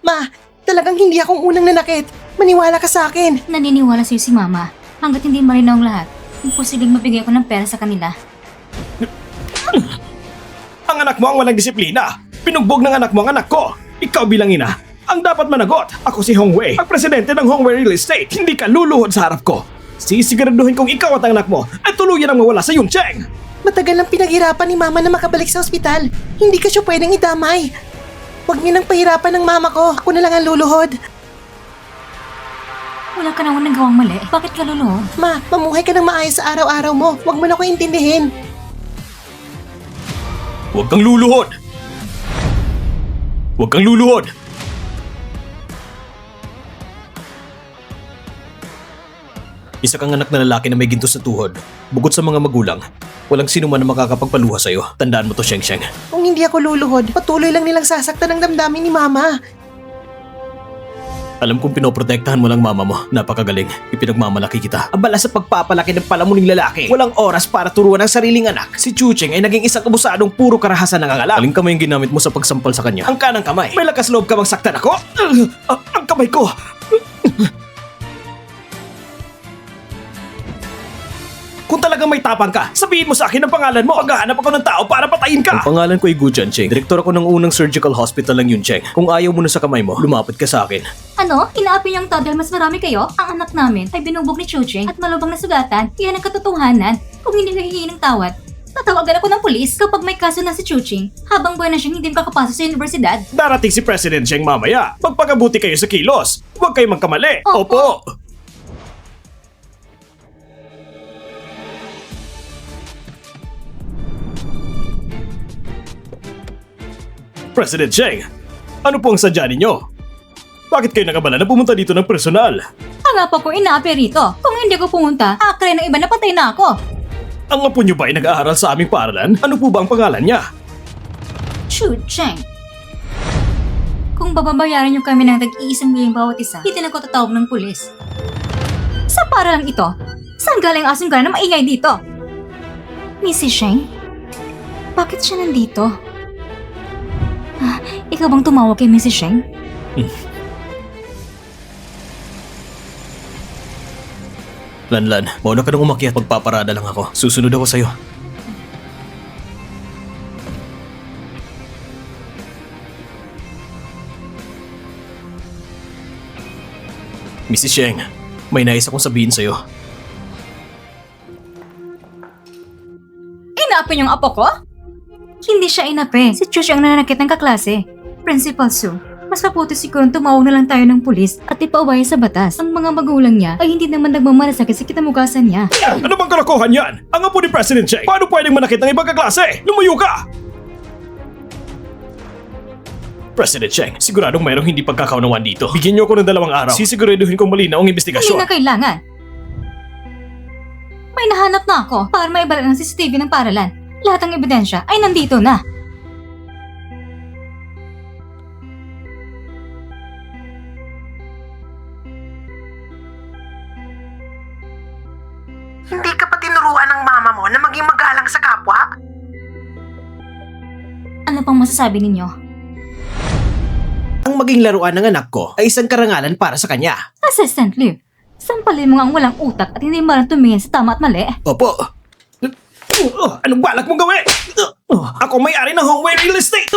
Speaker 3: Ma, talagang hindi akong unang nanakit. Maniwala ka sa akin.
Speaker 2: Naniniwala sa'yo si Mama. Hanggat hindi marinaw ang lahat, imposibleng mabigay ko ng pera sa kanila.
Speaker 1: Ang anak mo ang walang disiplina. Pinugbog ng anak mo ang anak ko. Ikaw bilang ina, ang dapat managot. Ako si Hong Wei, ang presidente ng Hong Wei Real Estate. Hindi ka luluhod sa harap ko. Sisiguraduhin kong ikaw at ang anak mo ay tuluyan ang mawala sa Yun Cheng.
Speaker 3: Matagal ang pinaghirapan ni Mama na makabalik sa ospital. Hindi ka siya pwedeng idamay. Huwag niyo nang pahirapan ng mama ko. Ako na lang ang luluhod.
Speaker 2: Wala ka naman nagawang mali. Bakit ka luluhod?
Speaker 3: Ma, mamuhay ka ng maayos sa araw-araw mo. Huwag mo na ko intindihin.
Speaker 1: Huwag kang luluhod. Huwag kang luluhod. Isa kang anak na lalaki na may ginto sa tuhod. Bukod sa mga magulang, walang sino man na makakapagpaluha sa'yo. Tandaan mo to, Sheng Sheng.
Speaker 3: Kung hindi ako luluhod, patuloy lang nilang sasaktan ang damdamin ni Mama.
Speaker 1: Alam kong pinoprotektahan mo lang mama mo. Napakagaling. Ipinagmamalaki kita. Abala sa pagpapalaki ng palamuning lalaki. Walang oras para turuan ang sariling anak. Si Chucheng ay naging isang abusadong puro karahasan ng angalak. Aling kamay ang ginamit mo sa pagsampal sa kanya. Ang kanang kamay. May lakas loob ka bang saktan ako? Ang kamay ko! Kung talagang may tapang ka, sabihin mo sa akin ang pangalan mo. Maghahanap ako ng tao para patayin ka. Ang pangalan ko ay Gu Jianqing. Direktor ako ng unang surgical hospital ng Yun Cheng. Kung ayaw mo na sa kamay mo, lumapit ka sa akin.
Speaker 2: Ano? Inaapi niyang to dahil mas marami kayo? Ang anak namin ay binubog ni Chuching at malubang na sugatan. Iyan ang katotohanan. Kung hindi ka hihingi ng tawad, Tatawagan ako ng pulis kapag may kaso na si Chuching habang buhay na siyang hindi makakapasok sa universidad.
Speaker 1: Darating si President Cheng mamaya. Magpakabuti kayo sa kilos. Huwag kayo magkamali.
Speaker 2: Opo.
Speaker 1: President Cheng, ano po ang sadya ninyo? Bakit kayo nakabala na pumunta dito ng personal?
Speaker 2: Ang apo ko inaapi rito. Kung hindi ako pumunta, akre ng iba na patay na ako.
Speaker 1: Ang apo niyo ba ay nag-aaral sa aming paaralan? Ano po ba ang pangalan niya?
Speaker 2: Chucheng. Kung bababayaran niyo kami ng tag-iisang milyong bawat isa, hindi na ako tatawag ng pulis. Sa paralang ito, saan galing ang asong gana na maingay dito? Mrs. Sheng? Bakit siya nandito? Ikaw bang tumawag kay Mrs. Sheng?
Speaker 1: Lanlan, mauna ka nang umakyat. Magpaparada lang ako. Susunod ako sa'yo. Mrs. Sheng, may nais akong sabihin sa'yo.
Speaker 2: Inapi niyong apo ko? Hindi siya inapi. Si Chuchi ang nananakit ng kaklase. Principal Su, mas mabuti siguro tumawag na lang tayo ng pulis at ipaubaya sa batas. Ang mga magulang niya ay hindi naman nagmamalasakit sa kinamukasan niya.
Speaker 1: Ano bang kalokohan yan? Ang apo ni President Cheng, paano pwedeng manakit ng ibang kaklase? Lumayo ka! President Cheng, siguradong mayroong hindi pagkakaunawan dito. Bigyan niyo ako ng 2 araw. Sisiguraduhin kong malinaw ang
Speaker 2: Hindi
Speaker 1: investigasyon.
Speaker 2: na kailangan. May nahanap na ako para maibalik ang CCTV ng paralan. Lahat ng ebidensya ay nandito na.
Speaker 3: Hindi ka pa tinuruan ng mama mo na maging magalang sa kapwa?
Speaker 2: Ano pang masasabi ninyo?
Speaker 3: Ang maging laruan ng anak ko ay isang karangalan para sa kanya.
Speaker 2: Assistant Liv, sampalin mo nga ang walang utak at hindi marang tumingin sa tama at mali.
Speaker 1: Opo. Anong balak mong gawin? Ako may-ari ng Hongwei Real Estate.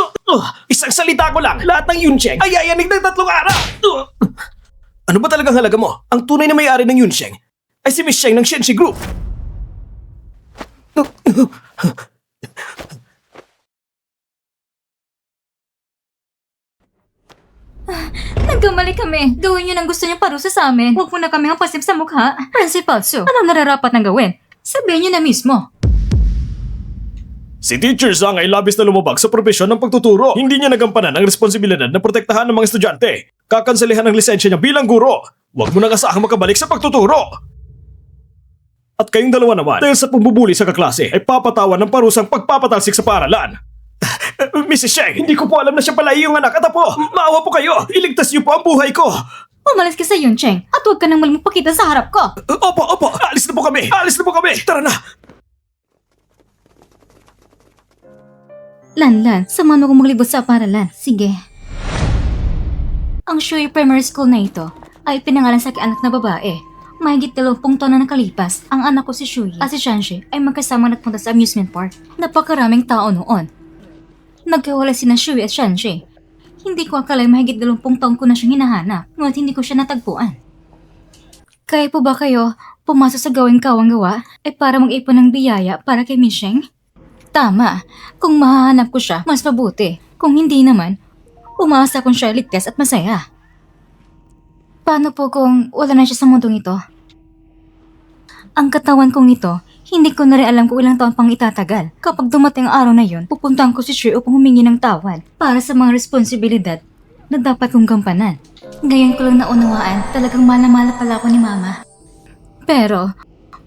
Speaker 1: Isang salita ko lang, lahat ng Yuncheng ay yayanig ng 3 araw. Ano ba talagang halaga mo? Ang tunay na may-ari ng Yuncheng ay si Miss Sheng ng Shenxi Group.
Speaker 2: Nagkamali kami. Gawin niyo ng gusto niyo parusa sa amin. Huwag mo na kami ang pasim sa mukha. Principal Su, anong nararapat na gawin? Sabihin niyo na mismo.
Speaker 1: Si Teacher Zhang ay labis na lumabag sa propesyon ng pagtuturo. Hindi niya nagampanan ang responsibilidad na protektahan ng mga estudyante. Kakanselihan ang lisensya niya bilang guro. Huwag mo nang asahang makabalik sa pagtuturo. At kayong dalawa naman, dahil sa pambubuli sa kaklase, ay papatawan ng parusang pagpapatalsik sa paaralan. Mrs. Sheng, hindi ko po alam na siya pala iyong anak at apo. Maawa po kayo. Iligtas niyo po ang buhay ko.
Speaker 2: Umalis ka sa Yuncheng at huwag ka nang muling magpakita sa harap ko.
Speaker 1: Opo. Alis na po kami. Tara na.
Speaker 2: Lanlan, samahan mo kong maglibot sa paralan. Sige. Ang Shui Primary School na ito ay pinangalan sa anak na babae. Mahigit 20 taon na nakalipas, ang anak ko si Shui at si Shanshi ay magkasama nagpunta sa amusement park. Napakaraming tao noon. Nagkawala sina Shui at Shanshi. Hindi ko akala mahigit 20 taon ko na siyang hinahanap, ngunit hindi ko siya natagpuan. Kaya po ba kayo pumasok sa gawing kawang-gawa ay para mag-ipon ng biyaya para kay Miss Sheng? Tama, kung mahahanap ko siya, mas mabuti. Kung hindi naman, umaasa kong siya ligtas at masaya. Paano po kung wala na siya sa mundong ito? Ang katawan kong ito, hindi ko na rin alam kung ilang taon pang itatagal. Kapag dumating ang araw na yun, pupuntahan ko si Shui upang humingi ng tawad para sa mga responsibilidad na dapat kong gampanan. Ngayon ko lang naunawaan, talagang mahal na mahal pala ako ni Mama. Pero,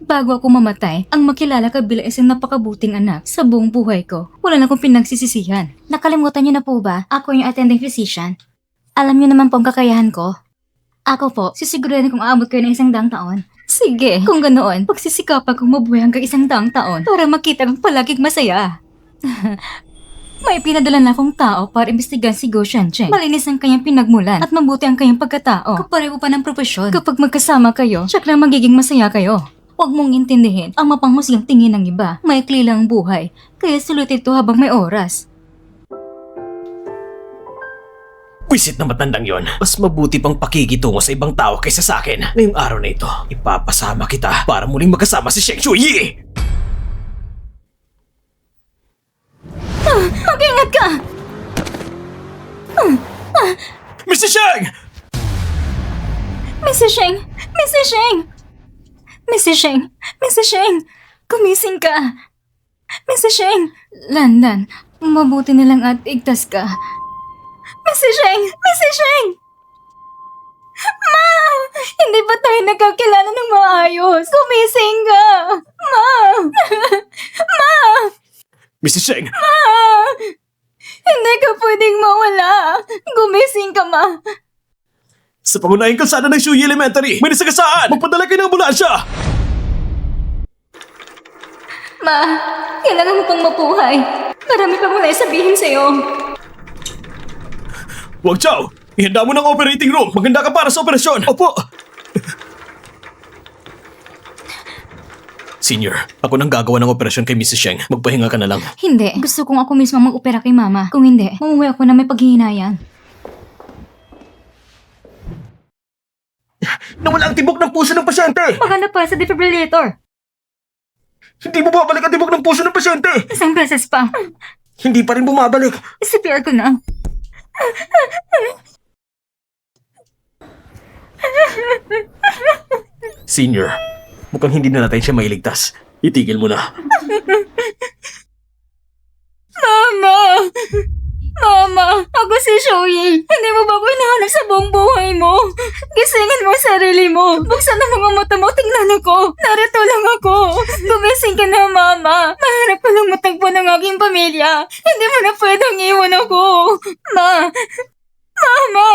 Speaker 2: bago ako mamatay, ang makilala ka bilang isang napakabuting anak sa buong buhay ko, wala na akong pinagsisisihan. Nakalimutan niyo na po ba? Ako yung attending physician. Alam niyo naman po ang kakayahan ko. Ako po, sisiguraduhin kung aabot kayo ng 100 taon. Sige, kung ganoon, pagsisikapan kong mabuhay hanggang 100 taon para makita kong palaging masaya. May pinadala na akong tao para imbestigahan si Go Shancheng. Malinis ang kanyang pinagmulan at mabuti ang kanyang pagkatao. Kapareho pa ng propesyon. Kapag magkasama kayo, siya lang magiging masaya kayo. Huwag mong intindihin ang mapanghusgang tingin ng iba. Maikli lang ang buhay, kaya sulit ito habang may oras.
Speaker 1: Wisit na matandang yon. Mas mabuti pang pakikitungo sa ibang tao kaysa sa akin. Ngayong araw na ito, ipapasama kita para muling magkasama si Sheng Shuyi!
Speaker 2: Mag-ingat ka!
Speaker 1: Mr. Sheng!
Speaker 2: Mrs. Sheng! Mrs. Sheng! Mrs. Sheng! Mrs. Sheng! Gumising ka! Mrs. Sheng! Landan, mabuti na lang at igtas ka. Mrs. Sheng! Mrs. Sheng! Ma! Hindi pa tayo nagkakilala ng maayos? Gumising ka! Ma! Ma!
Speaker 1: Mr. Sheng!
Speaker 2: Ma! Hindi ka pwedeng mawala. Gumising ka, Ma.
Speaker 1: Sa pangunahing kalsada ng Shuyi Elementary, may nasagasaan! Magpadala kayo ng ambulansya!
Speaker 2: Ma, kailangan mo pang mabuhay. Marami pa muna sabihin sa'yo.
Speaker 1: Wag Chow! Ihanda mo ng operating room! Maganda ka para sa operasyon! Opo! Senior, ako nang gagawa ng operasyon kay Mrs. Sheng. Magpahinga ka na lang.
Speaker 2: Hindi. Gusto kong ako mismo mag-opera kay Mama. Kung hindi, mamuwi ako na may paghihinayan.
Speaker 1: Nawala ang tibok ng puso ng pasyente!
Speaker 2: Maganda pa sa defibrillator.
Speaker 1: Hindi mo babalik ang tibok ng puso ng pasyente!
Speaker 2: Isang beses pa.
Speaker 1: Hindi pa rin bumabalik.
Speaker 2: CPR ko na.
Speaker 1: Senior, mukhang hindi na natin siya mailigtas. Itigil mo na.
Speaker 2: Mama! Mama! Ako si Shoyi. Hindi mo ba ako hinahanap sa buong buhay mo? Gisingin mo ang sarili mo. Buksan ang mga mata mo. Tingnan ako. Narito lang ako. Gumising ka na, Mama. Maharap ko lang matagpo ng aking pamilya. Hindi mo na pwedeng iwan ako. Ma! Mama!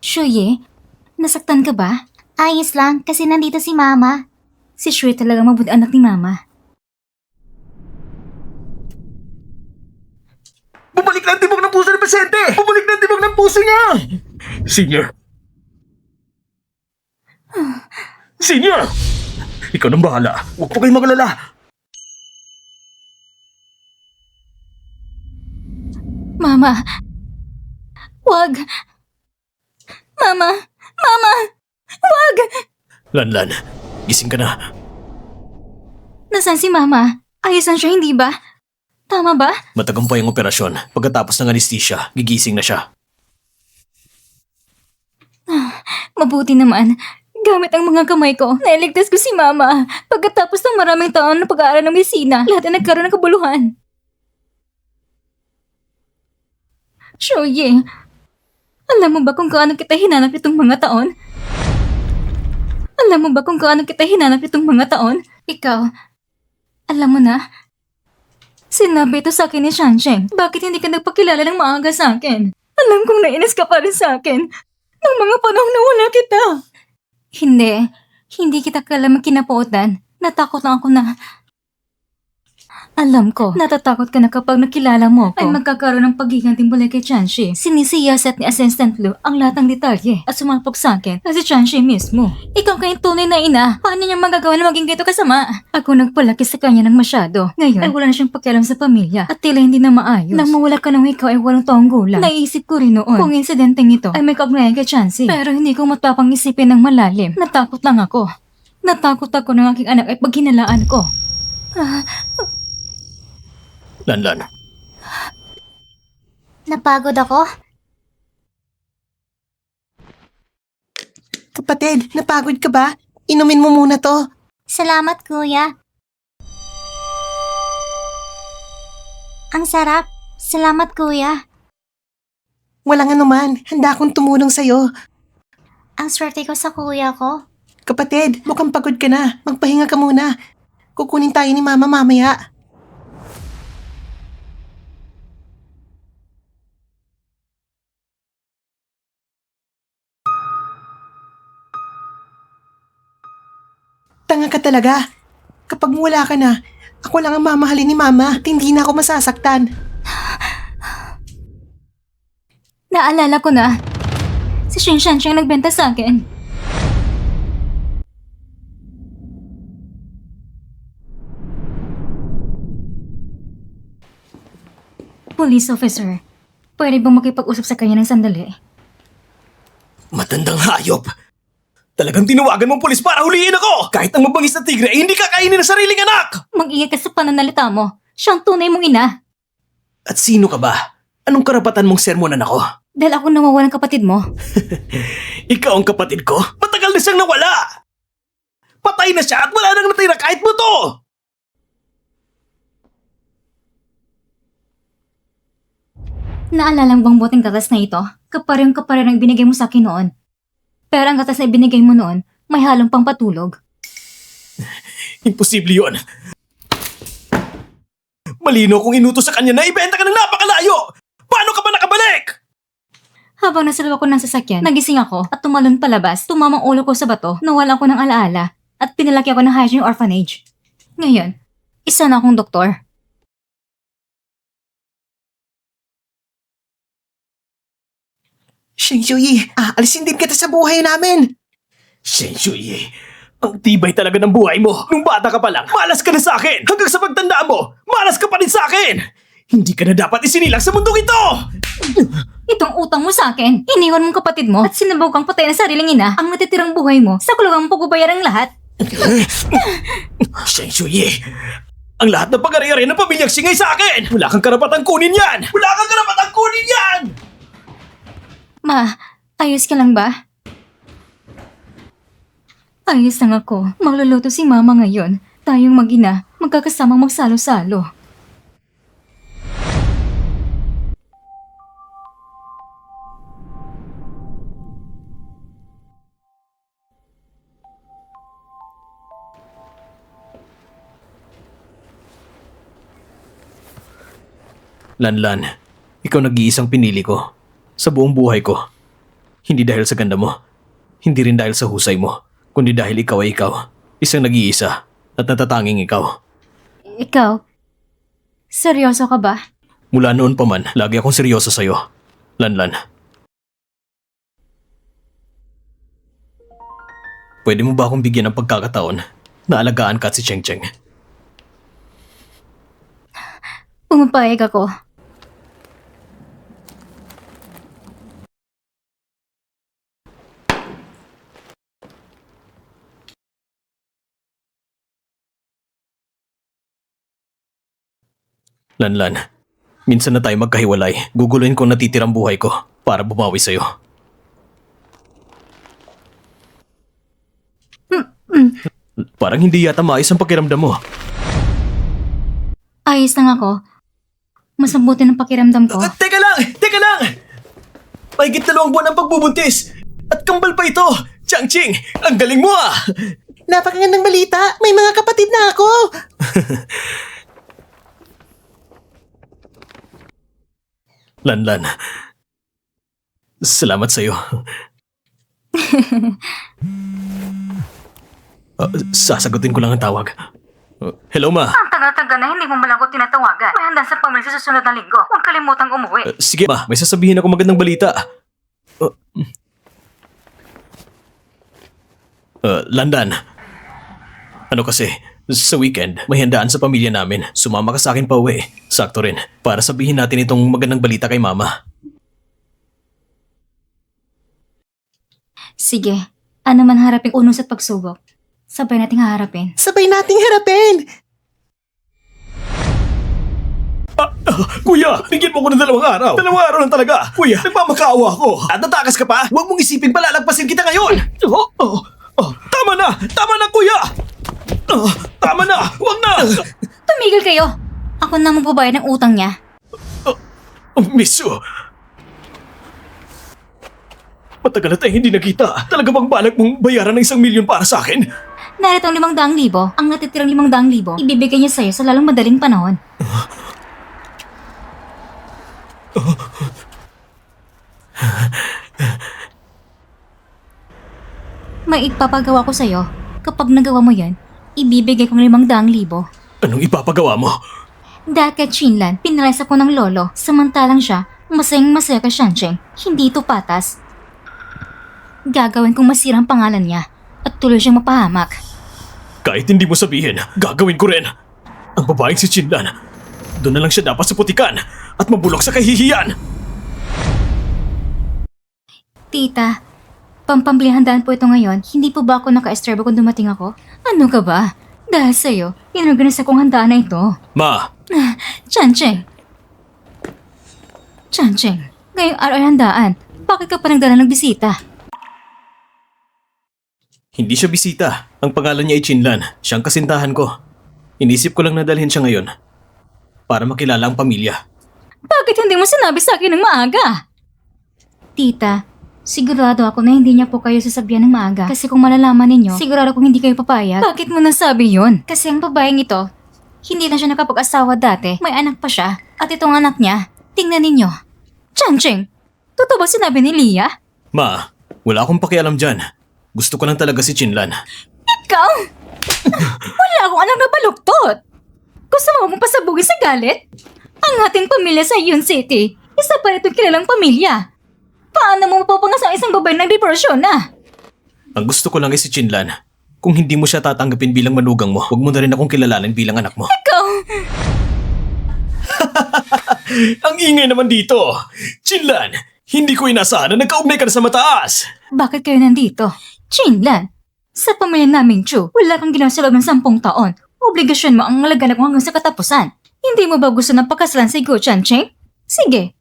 Speaker 2: Shuyi, nasaktan ka ba? Ayos lang, kasi nandito si Mama. Si Shuyi talaga mabuti anak ni Mama.
Speaker 1: Bumalik na ang tibok ng puso ng pasyente! Bumalik na ang tibok ng puso niya! Senior! Senior! Ikaw nang bahala. Huwag po kayong magalala.
Speaker 2: Mama! Wag! Mama! Mama! Wag!
Speaker 1: Lanlan, gising ka na.
Speaker 2: Nasaan si Mama? Ayos lang siya, hindi ba? Tama ba?
Speaker 1: Matagumpay ang operasyon. Pagkatapos ng anesthesia, gigising na siya.
Speaker 2: Mabuti naman. Gamit ang mga kamay ko, nailigtas ko si Mama. Pagkatapos ng maraming taon na pag-aaral ng medisina, lahat ay nagkaroon ng kabuluhan. Shoye, alam mo ba kung gaano kita hinanap itong mga taon? Alam mo ba kung gaano kita hinanap itong mga taon? Ikaw, alam mo na? Sinabi ito sa akin ni Shansheng. Bakit hindi ka nagpakilala ng maaga sa akin? Alam kong nainis ka pa rin sa akin. Nung mga panahon na wala kita. Hindi kita kailanman kinapuotan. Natakot lang ako na... Alam ko, natatakot ka na kapag nakilala mo ako ay magkakaroon ng paghiganting muli kay Chanshi. Sinisiyasat ni Assistant Lu ang lahat ng detalye at sumapok sa akin na si Chanshi mismo. Ikaw kayong tunay na ina. Paano niya magagawa na maging ganito kasama? Ako nagpalaki sa kanya ng masyado. Ngayon ay wala na siyang pakialam sa pamilya at tila hindi na maayos. Nang mawala ka nang ikaw ay 8 taong gulang. Naisip ko rin noon kung insidenteng ito ay may kaugnayan kay Chanshi. Pero hindi ko matapang isipin ng malalim. Natakot lang ako. Natakot ako ng aking anak ay paghinalaan ko.
Speaker 1: Lanlan,
Speaker 2: Napagod ako?
Speaker 3: Kapatid, napagod ka ba? Inumin mo muna to.
Speaker 2: Salamat, Kuya. Ang sarap. Salamat, Kuya.
Speaker 3: Walang anuman. Handa akong tumulong sa'yo.
Speaker 2: Ang swerte ko sa kuya ko.
Speaker 3: Kapatid, mukhang pagod ka na. Magpahinga ka muna. Kukunin tayo ni Mama mamaya. Tanga ka talaga. Kapag wala ka na, ako lang ang mamahalin ni Mama at hindi na ako masasaktan.
Speaker 2: Naalala ko na. Si Shinshan siyang nagbenta sa akin.
Speaker 3: Kapatid, kapag wala ka na, ako lang ang mamahalin ni Mama at hindi na ako masasaktan. Naalala ko na. Si Shinshan siyang nagbenta sa akin.
Speaker 2: Police officer, pwede bang makipag-usap sa kanya ng sandali?
Speaker 1: Matandang hayop! Talagang tinawagan mong pulis para huliin ako! Kahit ang mabangis na tigre ay hindi kakainin ng sariling anak!
Speaker 2: Mag-ingat ka sa pananalita mo. Siya ang tunay mong ina.
Speaker 1: At sino ka ba? Anong karapatan mong sermonan ako?
Speaker 2: Dahil ako nawawalan ng kapatid mo.
Speaker 1: Ikaw ang kapatid ko? Matagal na siyang nawala! Patay na siya at wala nang natira kahit buto!
Speaker 2: Naalala mo bang buting gatas na ito? Kaparehong-kapareho ng binigay mo sa akin noon. Pero ang gatas na ibinigay mo noon, may halong pampatulog.
Speaker 1: Imposible yun. Malino kung inutos sa kanya na ibenta ka ng napakalayo! Paano ka ba nakabalik?
Speaker 2: Habang nasa loob ako ng sasakyan, nagising ako at tumalon palabas. Tumamang ulo ko sa bato, nawala ko ng alaala at pinalaki ako ng hygiene orphanage. Ngayon, isa na akong doktor.
Speaker 3: Sheng Shui, aalisin din kita sa buhay namin.
Speaker 1: Shen Shui, ang tibay talaga ng buhay mo. Nung bata ka pa lang, malas ka na sa akin. Hanggang sa pagtanda mo, malas ka pa rin sa akin. Hindi ka na dapat isinilang sa mundong ito!
Speaker 2: Itong utang mo sa akin, iniwan mong kapatid mo at sinabog kang patay na sariling ina, ang natitirang buhay mo sa kulungan mo pagbabayarang lahat.
Speaker 1: Shen Shui, ang lahat ng pag-ari-ari ng pamilyang singay sa akin! Wala kang karapatang kunin yan! Wala kang karapatang kunin yan!
Speaker 2: Ma, ayos ka lang ba? Ayos lang ako. Magluluto si Mama ngayon. Tayong mag-ina, magkakasamang magsalo-salo.
Speaker 1: Lanlan, ikaw nag-iisang pinili ko. Sa buong buhay ko. Hindi dahil sa ganda mo. Hindi rin dahil sa husay mo. Kundi dahil ikaw ay ikaw. Isang nag-iisa. At natatanging ikaw.
Speaker 2: Ikaw, seryoso ka ba?
Speaker 1: Mula noon pa man, lagi akong seryoso sa'yo. Lanlan. Pwede mo ba akong bigyan ng pagkakataon na alagaan ka at si Cheng Cheng?
Speaker 2: Pumapayag ako.
Speaker 1: Lanlan, minsan na tayo magkahiwalay. Guguluhin ko ang natitirang buhay ko para bumawi sa'yo. Parang hindi yata maayos ang pakiramdam mo.
Speaker 2: Ayos lang ako. Mas mabuti ng pakiramdam ko.
Speaker 1: Teka lang! Teka lang! Mahigit 2 buwan ang pagbubuntis! At kambal pa ito! Changching, ang galing mo ah!
Speaker 3: Napakagandang balita, may mga kapatid na ako.
Speaker 1: Lanlan, salamat sa'yo. Sasagutin ko lang ang tawag. Hello, Ma.
Speaker 2: Ang tagal-tagal na hindi mo malagot tinatawagan. May handa sa pamilya sa susunod na linggo. Huwag kalimutang umuwi.
Speaker 1: Sige, Ma. May sasabihin ako magandang balita. Landan. Ano kasi, sa weekend, may handaan sa pamilya namin. Sumama ka sa akin pa uwi. Sakto rin. Para sabihin natin itong magandang balita kay Mama.
Speaker 2: Sige, ano man harapin unos at pagsubok. Sabay nating haharapin.
Speaker 3: Sabay nating harapin.
Speaker 1: Kuya, bigyan mo ko ng 2 araw. 2 araw lang talaga. Kuya, nagmamakaawa ako. At natakas ka pa? Huwag mong isiping palalagpasin kita ngayon. Tama na! Tama na, kuya! Tama na! Huwag na!
Speaker 2: Tumigil kayo! Ako na magbabayad ng utang niya.
Speaker 1: Miso! Matagal na tayong hindi nakita. Talaga bang balak mong bayaran ng 1 milyon para sa akin?
Speaker 2: Narito ang 500,000. Ang natitirang 500,000, ibibigay niya sa'yo sa lalong madaling panahon. May ipapagawa ko sa'yo. Kapag nagawa mo yan, ibibigay kong 500,000.
Speaker 1: Anong ipapagawa mo?
Speaker 2: Dahil kay Chinlan, pinalayas ako ng lolo. Samantalang siya, masayang-masaya kay Shancheng. Hindi ito patas. Gagawin kong masira ang pangalan niya at tuloy siyang mapahamak.
Speaker 1: Kahit hindi mo sabihin, gagawin ko rin. Ang babaeng si Chinlan, doon na lang siya dapat sa putikan. at mabulok sa kahihiyan.
Speaker 2: Tita, pampambilihandaan po ito ngayon. Hindi po ba ako naka-estorbo kung dumating ako? Ano ka ba? Dahil sa'yo, inorganisa kong handaan na ito.
Speaker 1: Ma,
Speaker 2: Chancheng! Chancheng, ngayong araw ay handaan. Bakit ka pa nagdala ng bisita?
Speaker 1: hindi siya bisita. Ang pangalan niya ay Chinlan. Siyang kasintahan ko. Inisip ko lang na dalhin siya ngayon para makilala ang pamilya.
Speaker 2: Bakit hindi mo sinabi sa akin ng maaga? Tita, sigurado ako na hindi niya po kayo sasabihan ng maaga. Kasi kung malalaman ninyo, sigurado kung hindi kayo papayag. Bakit mo nasabi yun? Kasi ang babaeng ito, hindi na siya nakapag-asawa dati. May anak pa siya. At itong anak niya, tingnan ninyo. Chancheng, totoo ba sinabi ni Lia?
Speaker 1: Ma, wala akong pakialam dyan. Gusto ko lang talaga si Chinlan.
Speaker 2: Ikaw? Wala akong alam na baluktot. Gusto mo mong pasabugin sa galit? Ang ating pamilya sa Yun City, isa pa itong kilalang pamilya. Paano mo mapapangas ang isang babae ng diborsyon na?
Speaker 1: Ang gusto ko lang ay si Chinlan. Kung hindi mo siya tatanggapin bilang manugang mo, huwag mo na rin akong kilalanin bilang anak mo.
Speaker 2: Ikaw?
Speaker 1: Ang ingay naman dito! Chinlan, hindi ko inaasahan na nagkaugnay ka na sa mataas!
Speaker 2: Bakit kayo nandito? Chinlan, sa pamilya naming Chu, wala kang ginawa sa loob ng 10 taon. Obligasyon mo ang alagaan ko hanggang sa katapusan. Hindi mo ba gusto ng pagkasalan sa Go Chancheng? Sige.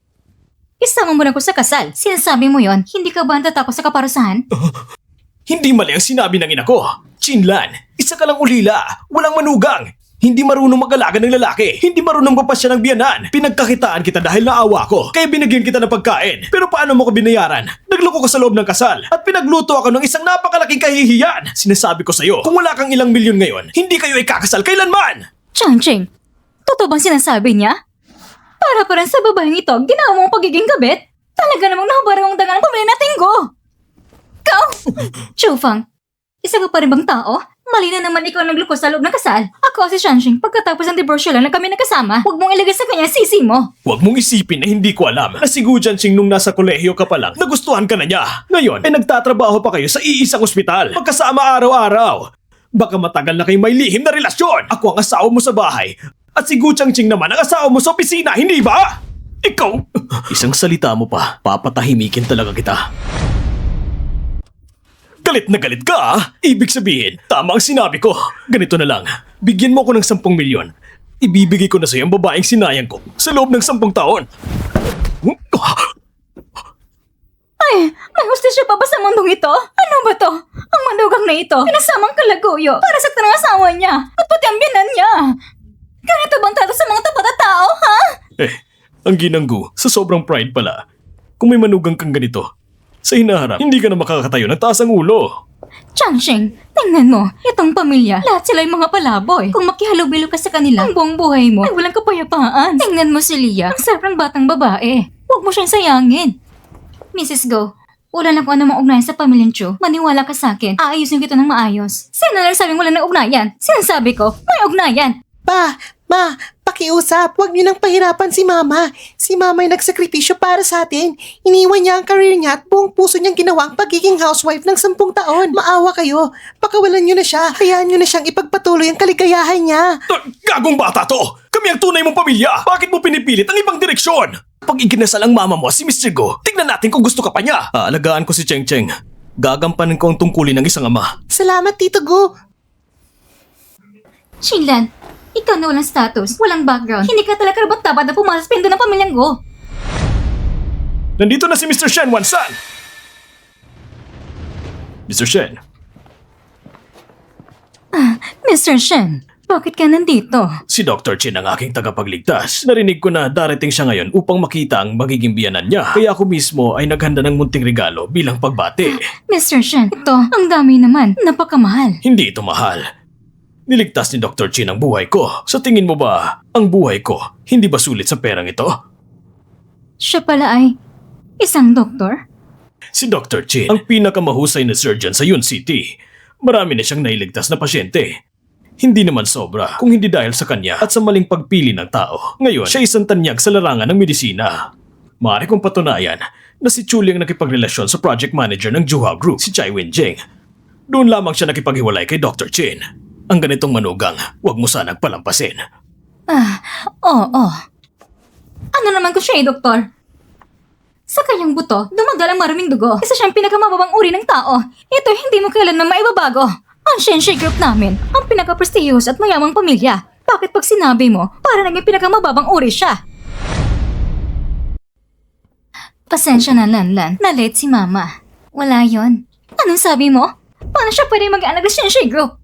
Speaker 2: Isama mo na ko sa kasal. Sinasabi mo yon, hindi ka ba natatakot sa kaparusahan?
Speaker 1: Hindi mali ang sinabi ng ina ko. Chinlan, isa ka lang ulila, walang manugang. Hindi marunong mag-alaga ng lalaki. Hindi marunong mapasya ng biyanan. Pinagkakitaan kita dahil naawa ko. Kaya binigyan kita ng pagkain. Pero paano mo ko binayaran? Nagloko ka sa loob ng kasal. At pinagluto ako ng isang napakalaking kahihiyan. Sinasabi ko sa'yo, kung wala kang ilang milyon ngayon, hindi kayo ikakasal kailanman!
Speaker 2: Chancheng, totoo bang sinasabi niya? Para pa rin sa babaeng ito, ginawa mong pagiging kabit? Talaga namang nahubarang ang dangan ng pamilya natin go! Ikaw? Chufang, isa ka pa rin bang tao? Mali na naman ikaw nagluko sa loob ng kasal. Ako si Chancheng, pagkatapos ng diborsyo lang na kami nagkasama. Huwag mong ilagay sa kanya sisi mo.
Speaker 1: Huwag mong isipin na hindi ko alam na si Gu Jianqing nung nasa kolehiyo ka pa lang, nagustuhan ka na niya. Ngayon, ay nagtatrabaho pa kayo sa iisang ospital. Magkasama araw-araw. Baka matagal na kayo may lihim na relasyon. Ako ang asawa mo sa bahay. At si Gu Jianqing naman ang asawa mo sa opisina, hindi ba? Ikaw! Isang salita mo pa, papatahimikin talaga kita. Galit na galit ka, ah? Ibig sabihin, tama ang sinabi ko. Ganito na lang, bigyan mo ko ng 10 milyon. Ibibigay ko na sa'yo ang babaeng sinayang ko sa loob ng 10 taon.
Speaker 2: Ay, may hustisya pa ba sa mundong ito? Ano ba to? Ang manugang na ito, pinasamang kalaguyo para sa ng asawa niya at pati ang binan niya. Ganito bang trato sa mga tapat na tao, ha?
Speaker 1: Ang ginanggu, sa sobrang pride pala. Kung may manugang kang ganito, sa hinaharap, hindi ka na makakatayo ng taas ang ulo.
Speaker 2: Chancheng, tingnan mo, itong pamilya, lahat sila yung mga palaboy. Kung makihalubilo ka sa kanila, ang buong buhay mo ay walang kapayapaan. Tingnan mo si Lia, ang sarap ng batang babae. Huwag mo siyang sayangin. Mrs. Go, wala na kung ano mang ugnayan sa pamilyang Chu. Maniwala ka sa akin, aayusin kita ng maayos. Sino na nagsabing wala na ugnayan? Sinasabi ko, may ugnayan.
Speaker 3: Ma, pakiusap. Huwag niyo nang pahirapan si Mama. Si Mama ay nagsakripisyo para sa atin. Iniwan niya ang career niya at buong puso niyang ginawa ang pagiging housewife ng 10 taon. Maawa kayo. Pakawalan niyo na siya. Hayaan niyo na siyang ipagpatuloy ang kaligayahan niya.
Speaker 1: Gagong bata to! Kami ang tunay mong pamilya! Bakit mo pinipilit ang ibang direksyon? Pag iginasal ang mama mo si Mr. Go, tignan natin kung gusto ka pa niya. Aalagaan ko si Cheng Cheng. Gagampanin ko ang tungkulin ng isang ama.
Speaker 3: Salamat, Tito Gu.
Speaker 2: Chinlan, ikaw na walang status, walang background. Hindi ka talaga dapat na pumasok sa pindo ng pamilyang Go.
Speaker 1: Nandito na si Mr. Shen Wansan! Mr. Shen,
Speaker 2: Mr. Shen, bakit ka nandito?
Speaker 1: si Dr. Chin ang aking tagapagligtas. Narinig ko na darating siya ngayon upang makita ang magiging biyanan niya. Kaya ako mismo ay naghanda ng munting regalo bilang pagbati.
Speaker 2: Mr. Shen, ito, ang dami naman. Napakamahal.
Speaker 1: Hindi ito mahal. Niligtas ni Dr. Chin ang buhay ko. Sa tingin mo ba, ang buhay ko hindi ba sulit sa perang ito?
Speaker 2: Siya pala ay isang doktor?
Speaker 1: Si Dr. Chin, ang pinakamahusay na surgeon sa Yun City. Marami na siyang nailigtas na pasyente. Hindi naman sobra kung hindi dahil sa kanya at sa maling pagpili ng tao. Ngayon, siya isang tanyag sa larangan ng medisina. Maaari kong patunayan na si Chuli ang nakipagrelasyon sa project manager ng Juha Group, si Chai Wen-jing. Doon lamang siya nakipaghiwalay kay Dr. Chin. Ang ganitong manugang, huwag mo sanang palampasin.
Speaker 2: Oo. Ano naman ko siya doktor? Sa kanyang buto, dumadal ang maraming dugo. Isa siyang pinakamababang uri ng tao. Ito hindi mo kailanman maibabago. Ang Shenshi Group namin, ang pinaka-prestigious at mayamang pamilya. Bakit pag sinabi mo, para naging pinakamababang uri siya? Pasensya na, Lanlan. Na-late si Mama. Wala yon. Anong sabi mo? Paano siya pwede mag-anak ng Shenshi Group?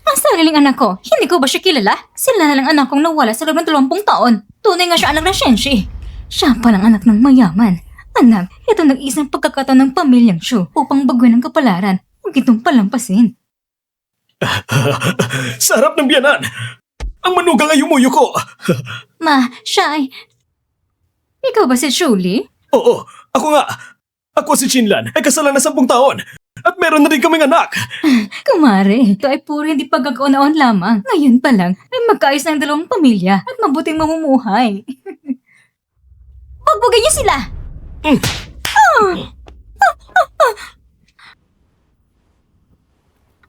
Speaker 2: Ang sariling anak ko, hindi ko ba siya kilala? Sila na lang anak kong nawala sa loob ng 20 taon. Tunay nga siya anak ng Shenshi. Siya palang anak ng mayaman. Anak, ito nag-isang pagkakataon ng pamilyang Shu upang baguhin ang kapalaran. Huwag itong palampasin.
Speaker 1: Sarap ng biyanan! Ang manugang ay umuyo ko!
Speaker 2: Ma, siya ay... Ikaw ba si Julie?
Speaker 1: Oo, ako nga. Ako si Chinlan, ay kasal na 10 taon. At meron na rin kaming anak.
Speaker 2: Kumare, ito ay puro hindi pagkakaunawaan lamang. Ngayon pa lang ay magkaayos ng 2 pamilya at mabuting mamumuhay. Pagbugay niyo sila!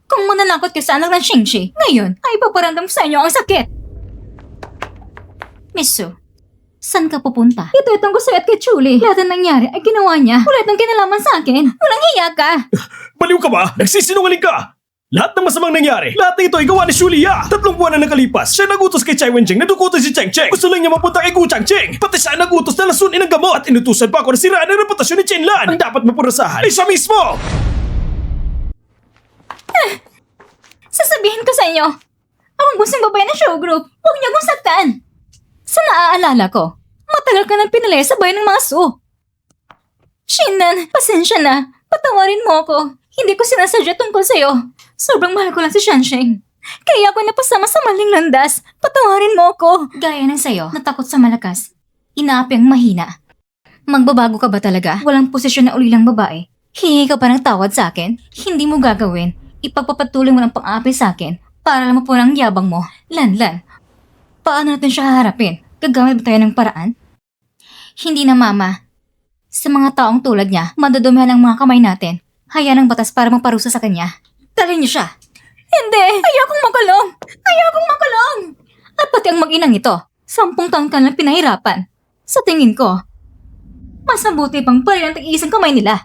Speaker 2: Kung mananakot ka sa anak ng Shingshi, ngayon ay ipaparamdam sa inyo ang sakit. Miss Su, saan ka pupunta? Ito itong gusto at kay Julie. Lahat ng nangyari ay ginawa niya. Wala itong kinalaman sa akin. Walang hiya ka.
Speaker 1: Baliw ka ba? Nagsisinungaling ka! Lahat ng masamang nangyari, lahat ng ito ay gawa ni Shulia. 3 buwan na nakalipas, siya nagutos kay Chai Wenjing na dukutin si Cheng Cheng. Gusto lang niya mapunta kay Gu Changqing. Pati siya nagutos na lasunin ng gamot. At inutusan pa ako na siraan ang reputasyon ni Chinlan. Ang dapat mapurasahan ay siya mismo!
Speaker 2: Sasabihin ko sa inyo, akong gustong babayan ng show group. Huwag niyo akong saktan. Sa naaalala ko, matagal ka nang pinalaya sa bayan ng mga Su. Shinlan, pasensya na. Patawarin mo ako. Hindi ko sinasadya tungkol sa'yo. Sobrang mahal ko lang si Shansheng. Kaya ako napasama sa maling landas. Patawarin mo ako. Gaya ng sa'yo, natakot sa malakas. Inaapi ang mahina. Magbabago ka ba talaga? Walang posisyon na ulilang babae. Hihingi ka pa ng tawad sa akin? Hindi mo gagawin. Ipagpapatuloy mo ng pang-aapi sa akin para lang po ng yabang mo. Lanlan, paano natin siya haharapin? Gagamit ba tayo ng paraan? Hindi na, Mama. Sa mga taong tulad niya, madudumihan ang mga kamay natin. Hayaan ng batas para maparusa sa kanya. Dalhin niyo siya. Hindi! Ayokong makulong! Ayokong makulong! At pati ang mag-inang ito, 10 taon ka lang pinahirapan. Sa tingin ko, mas mabuti pang pari ang tag-iisang kamay nila.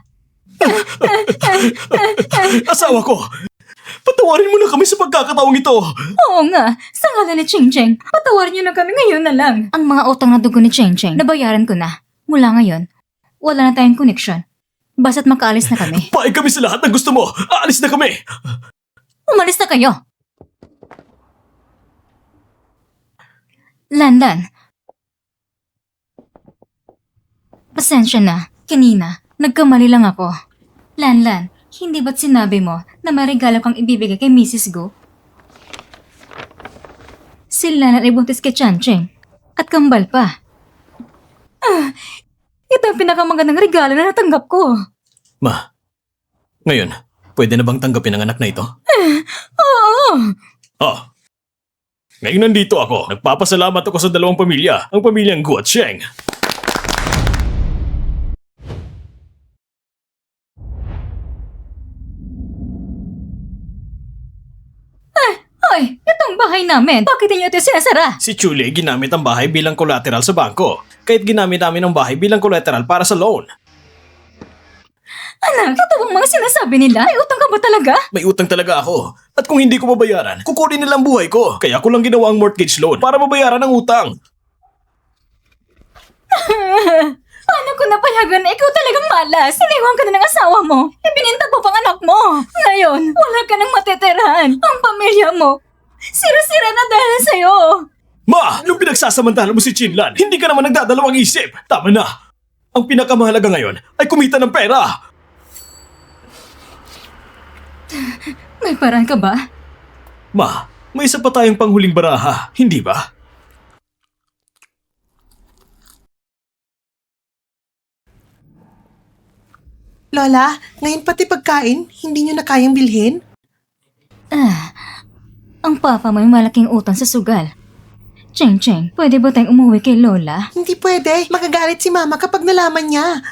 Speaker 1: Asawa ko! Patawarin mo na kami sa pagkakataong ito!
Speaker 2: Oo nga, sa ngalan ni Ching Ching, patawarin niyo na kami ngayon na lang. Ang mga utang na dugo ni Ching Ching, nabayaran ko na. Mula ngayon, wala na tayong connection. Basta't makaalis na kami.
Speaker 1: Paig kami sa lahat ng gusto mo! Aalis na kami!
Speaker 2: Umalis na kayo! Landan. Pasensya na. Kanina, nagkamali lang ako. Lanlan, hindi ba't sinabi mo na may regalo kang ibibigay kay Mrs. Go? Si Lanlan ay buntis kay Chancheng. At kambal pa. Ito ang pinakamagandang regalo na natanggap ko.
Speaker 1: Ma, ngayon, pwede na bang tanggapin ang anak na ito?
Speaker 2: Oo!
Speaker 1: Ah, ngayon nandito ako. Nagpapasalamat ako sa 2 pamilya, ang pamilyang Gu at Sheng.
Speaker 2: Hoy, itong bahay namin. Bakit niyo ito sinasara?
Speaker 1: Si Julie ginamit ang bahay bilang collateral sa bangko. Kahit ginamit namin ang bahay bilang collateral para sa loan.
Speaker 2: Anak, ito bang mga sinasabi nila? May utang ka ba talaga?
Speaker 1: May utang talaga ako. At kung hindi ko mabayaran, kukunin nilang buhay ko. Kaya ko lang ginawa ang mortgage loan para mabayaran ang utang.
Speaker 2: Paano ko napayagan na ikaw talagang malas? Iniwan ka na ng asawa mo. Ibininta mo pang anak mo. Ngayon, wala ka nang matitirahan. Ang pamilya mo, sira-sira na dahil sa'yo.
Speaker 1: Ma! Nung pinagsasamantala mo si Chinlan, hindi ka naman nagdadalawang isip. Tama na. Ang pinakamahalaga ngayon ay kumita ng pera.
Speaker 2: May paraan ka ba?
Speaker 1: Ma, may isa pa tayong panghuling baraha, hindi ba?
Speaker 3: Lola, ngayon pati pagkain, hindi nyo na kayang bilhin?
Speaker 2: Ang papa mo may malaking utang sa sugal. Cheng Cheng, pwede ba tayong umuwi kay Lola?
Speaker 3: Hindi pwede. Magagalit si Mama kapag nalaman niya.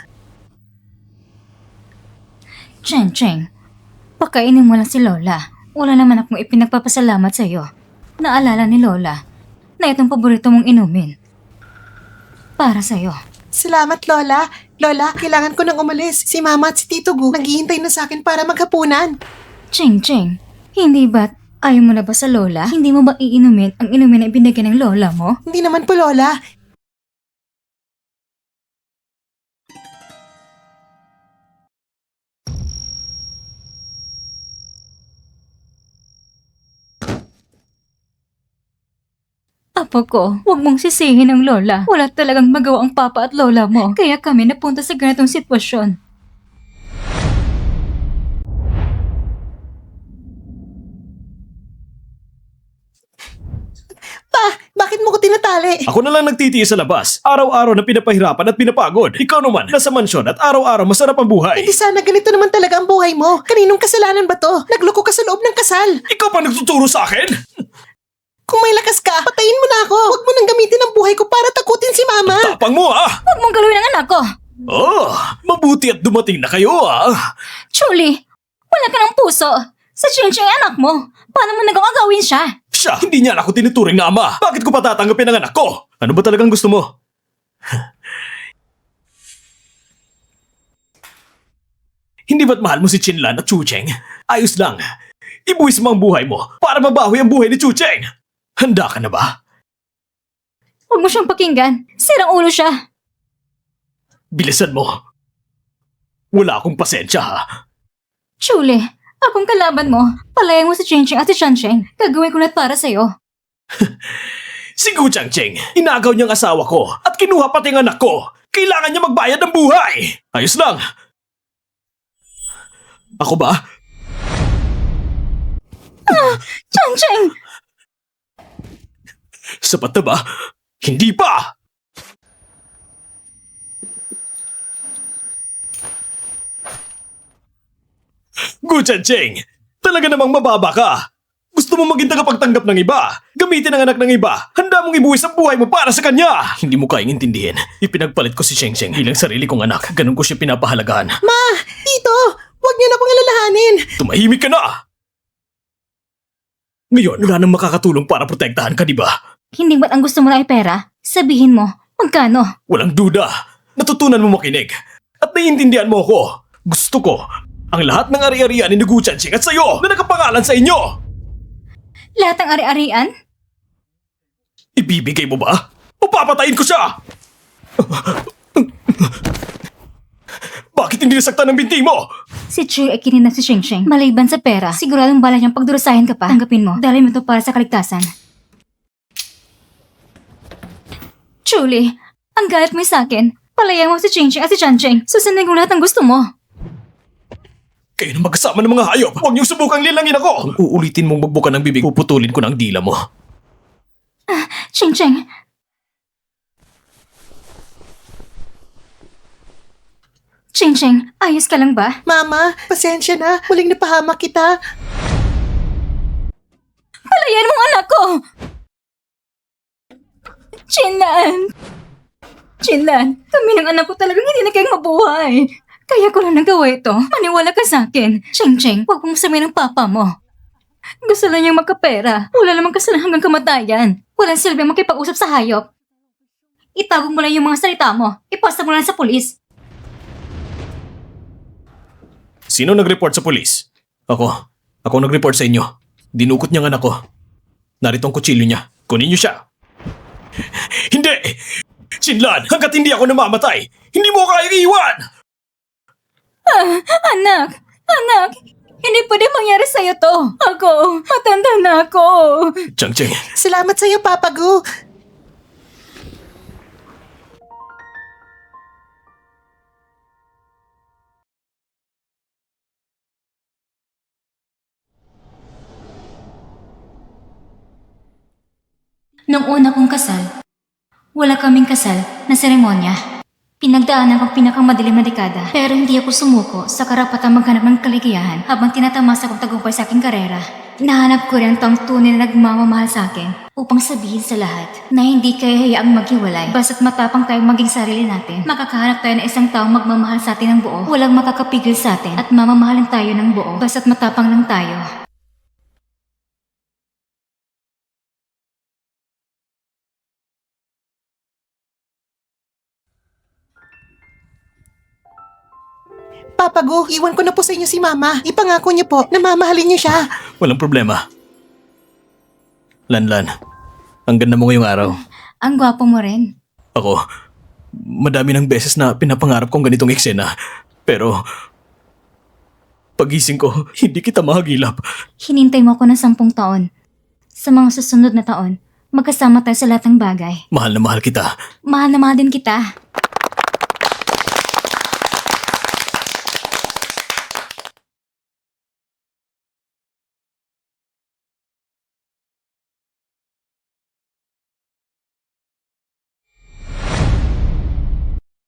Speaker 2: Cheng Cheng, pakainin mo lang si Lola. Wala naman akong ipinagpapasalamat sa'yo. Naalala ni Lola na itong paborito mong inumin. para sa'yo.
Speaker 3: Salamat, Lola. Lola, kailangan ko nang umalis. Si Mama at si Tito Gu naghihintay na sa akin para maghapunan.
Speaker 2: Ching Ching, hindi ba't ayaw mo na ba sa lola? Hindi mo ba iinumin ang inumin na ibinigay ng lola mo?
Speaker 3: Hindi naman po, Lola.
Speaker 2: Apo ko, huwag mong sisihin ang lola. Wala talagang magawa ang papa at lola mo. Kaya kami napunta sa ganitong sitwasyon.
Speaker 3: Pa, bakit mo ko tinatali?
Speaker 1: Ako na lang nagtitiis sa labas. Araw-araw na pinapahirapan at pinapagod. Ikaw naman, nasa mansyon at araw-araw masarap ang buhay.
Speaker 3: Hindi sana ganito naman talaga ang buhay mo. Kaninong kasalanan ba to? Nagloko ka sa loob ng kasal.
Speaker 1: Ikaw pa nagtuturo sa akin?
Speaker 3: Kung may lakas ka, patayin mo na ako. Huwag mo nang gamitin ang buhay ko para takutin si Mama.
Speaker 1: Tapang mo ah!
Speaker 2: Huwag mong galawin ang anak ko!
Speaker 1: Oh, mabuti at dumating na kayo ah!
Speaker 2: Julie, wala ka ng puso. Sa Ching Ching anak mo, paano mo nagawang gawin siya?
Speaker 1: Siya, hindi niya ako tinuturing na ama. Bakit ko pa tatanggapin ang anak ko? Ano ba talagang gusto mo? Hindi ba't mahal mo si Chinlan at Chucheng? Ayos lang. Ibuwis mo ang buhay mo para mabawi ang buhay ni Chucheng. Handa ka na ba?
Speaker 2: Huwag mo siyang pakinggan. Sirang ulo siya.
Speaker 1: Bilisan mo. Wala akong pasensya ha.
Speaker 2: Julie, akong kalaban mo. Palayan mo si Ching Ching at si Chan Cheng. Gagawin ko lahat para sa'yo.
Speaker 1: Si Gu Changcheng, inagaw niyang asawa ko at kinuha pati ang anak ko. Kailangan niya magbayad ng buhay. Ayos lang. Ako ba?
Speaker 2: Chan Cheng!
Speaker 1: Sapat na ba? Hindi pa! Gu Changcheng, talaga namang mababa ka. Gusto mo maging tagapagtanggap ng iba? Gamitin ang anak ng iba. Handa mong ibuwis ang buhay mo para sa kanya. Hindi mo kayang intindihin. Ipinagpalit ko si Sheng Sheng bilang sarili kong anak. Ganun ko siya pinapahalagahan.
Speaker 3: Ma, Tito, huwag niyo na akong alalahanin.
Speaker 1: Tumahimik ka na! Ngayon, wala nang makakatulong para protektahan ka, di ba?
Speaker 2: Hindi ba't ang gusto mo na ay pera? Sabihin mo, magkano?
Speaker 1: Walang duda. Natutunan mo makinig. At naiintindihan mo ako. Gusto ko ang lahat ng ari-arian ni Gu Changcheng at sa'yo na nakapangalan sa inyo.
Speaker 2: Lahat ng ari-arian?
Speaker 1: Ibibigay mo ba? O papatayin ko siya? Bakit hindi nasaktan ang binti mo?
Speaker 2: Si Chu ay kinina si Sheng Sheng. Maliban sa pera, siguradong bala niyang pagdurusahin ka pa. Tanggapin mo, dahil mo ito para sa kaligtasan. Julie, ang galit mo sa akin. Palayan mo si Ching Ching at si Chan Cheng. Susundin ko lahat ng gusto mo.
Speaker 1: Kayo na magkasama ng mga hayop. Huwag niyong subukang lilangin ako. Kung uulitin mong magbuka ng bibig, puputulin ko ng dila mo.
Speaker 2: Ching Cheng, Ching Cheng, ayos ka lang ba?
Speaker 3: Mama, pasensya na. Muling napahamak kita.
Speaker 2: Palayan mo ang anak ko! Chinlan! Chinlan, kami ng anak ko talagang hindi na kayang mabuhay. Kaya ko lang nagawa ito. Maniwala ka sa akin. Ching Cheng, huwag mong sabihin ng papa mo. Gusto lang niyang magkapera. Wala namang kasalanan hanggang kamatayan. Walang silbi makipag-usap sa hayop. Itago mo lang yung mga salita mo. Ipasa mo lang sa pulis.
Speaker 1: Sino nag-report sa polis? Ako. Ako nag-report sa inyo. Dinukot niya ang anak ko. Narito ang kutsilyo niya. Kunin niyo siya. Hindi! Chinlan, hanggat hindi ako namamatay, hindi mo kaya iiwan!
Speaker 2: Anak! Anak! Hindi pwede mangyari sa'yo to. Ako, matanda na ako.
Speaker 1: Changcheng,
Speaker 3: Salamat sa'yo, Papa Gu.
Speaker 2: Nung una kong kasal, wala kaming kasal na seremonya. Pinagdaanan kong pinakamadilim na dekada, pero hindi ako sumuko sa karapatang maghanap ng kaligayahan habang tinatamasa kong tagumpay sa aking karera. Nahanap ko rin ang taong tunay na nagmamahal sa akin upang sabihin sa lahat na hindi kaya hayaang maghiwalay basta't matapang tayong maging sarili natin. Makakahanap tayo ng isang taong magmamahal sa atin ng buo, walang makakapigil sa atin at mamamahalin tayo ng buo basta't matapang lang tayo.
Speaker 3: Papa Gu, iwan ko na po sa inyo si Mama. Ipangako niyo po na mamahalin niyo siya.
Speaker 1: Walang problema. Lanlan, ang ganda mo ngayong araw.
Speaker 2: Ang gwapo mo rin.
Speaker 1: Ako, madami ng beses na pinapangarap kong ganitong eksena. Pero, pagising ko, hindi kita mahagilap.
Speaker 2: Hinintay mo ako ng 10 taon. Sa mga susunod na taon, magkasama tayo sa lahat ng bagay.
Speaker 1: Mahal na mahal kita.
Speaker 2: Mahal na mahal din kita.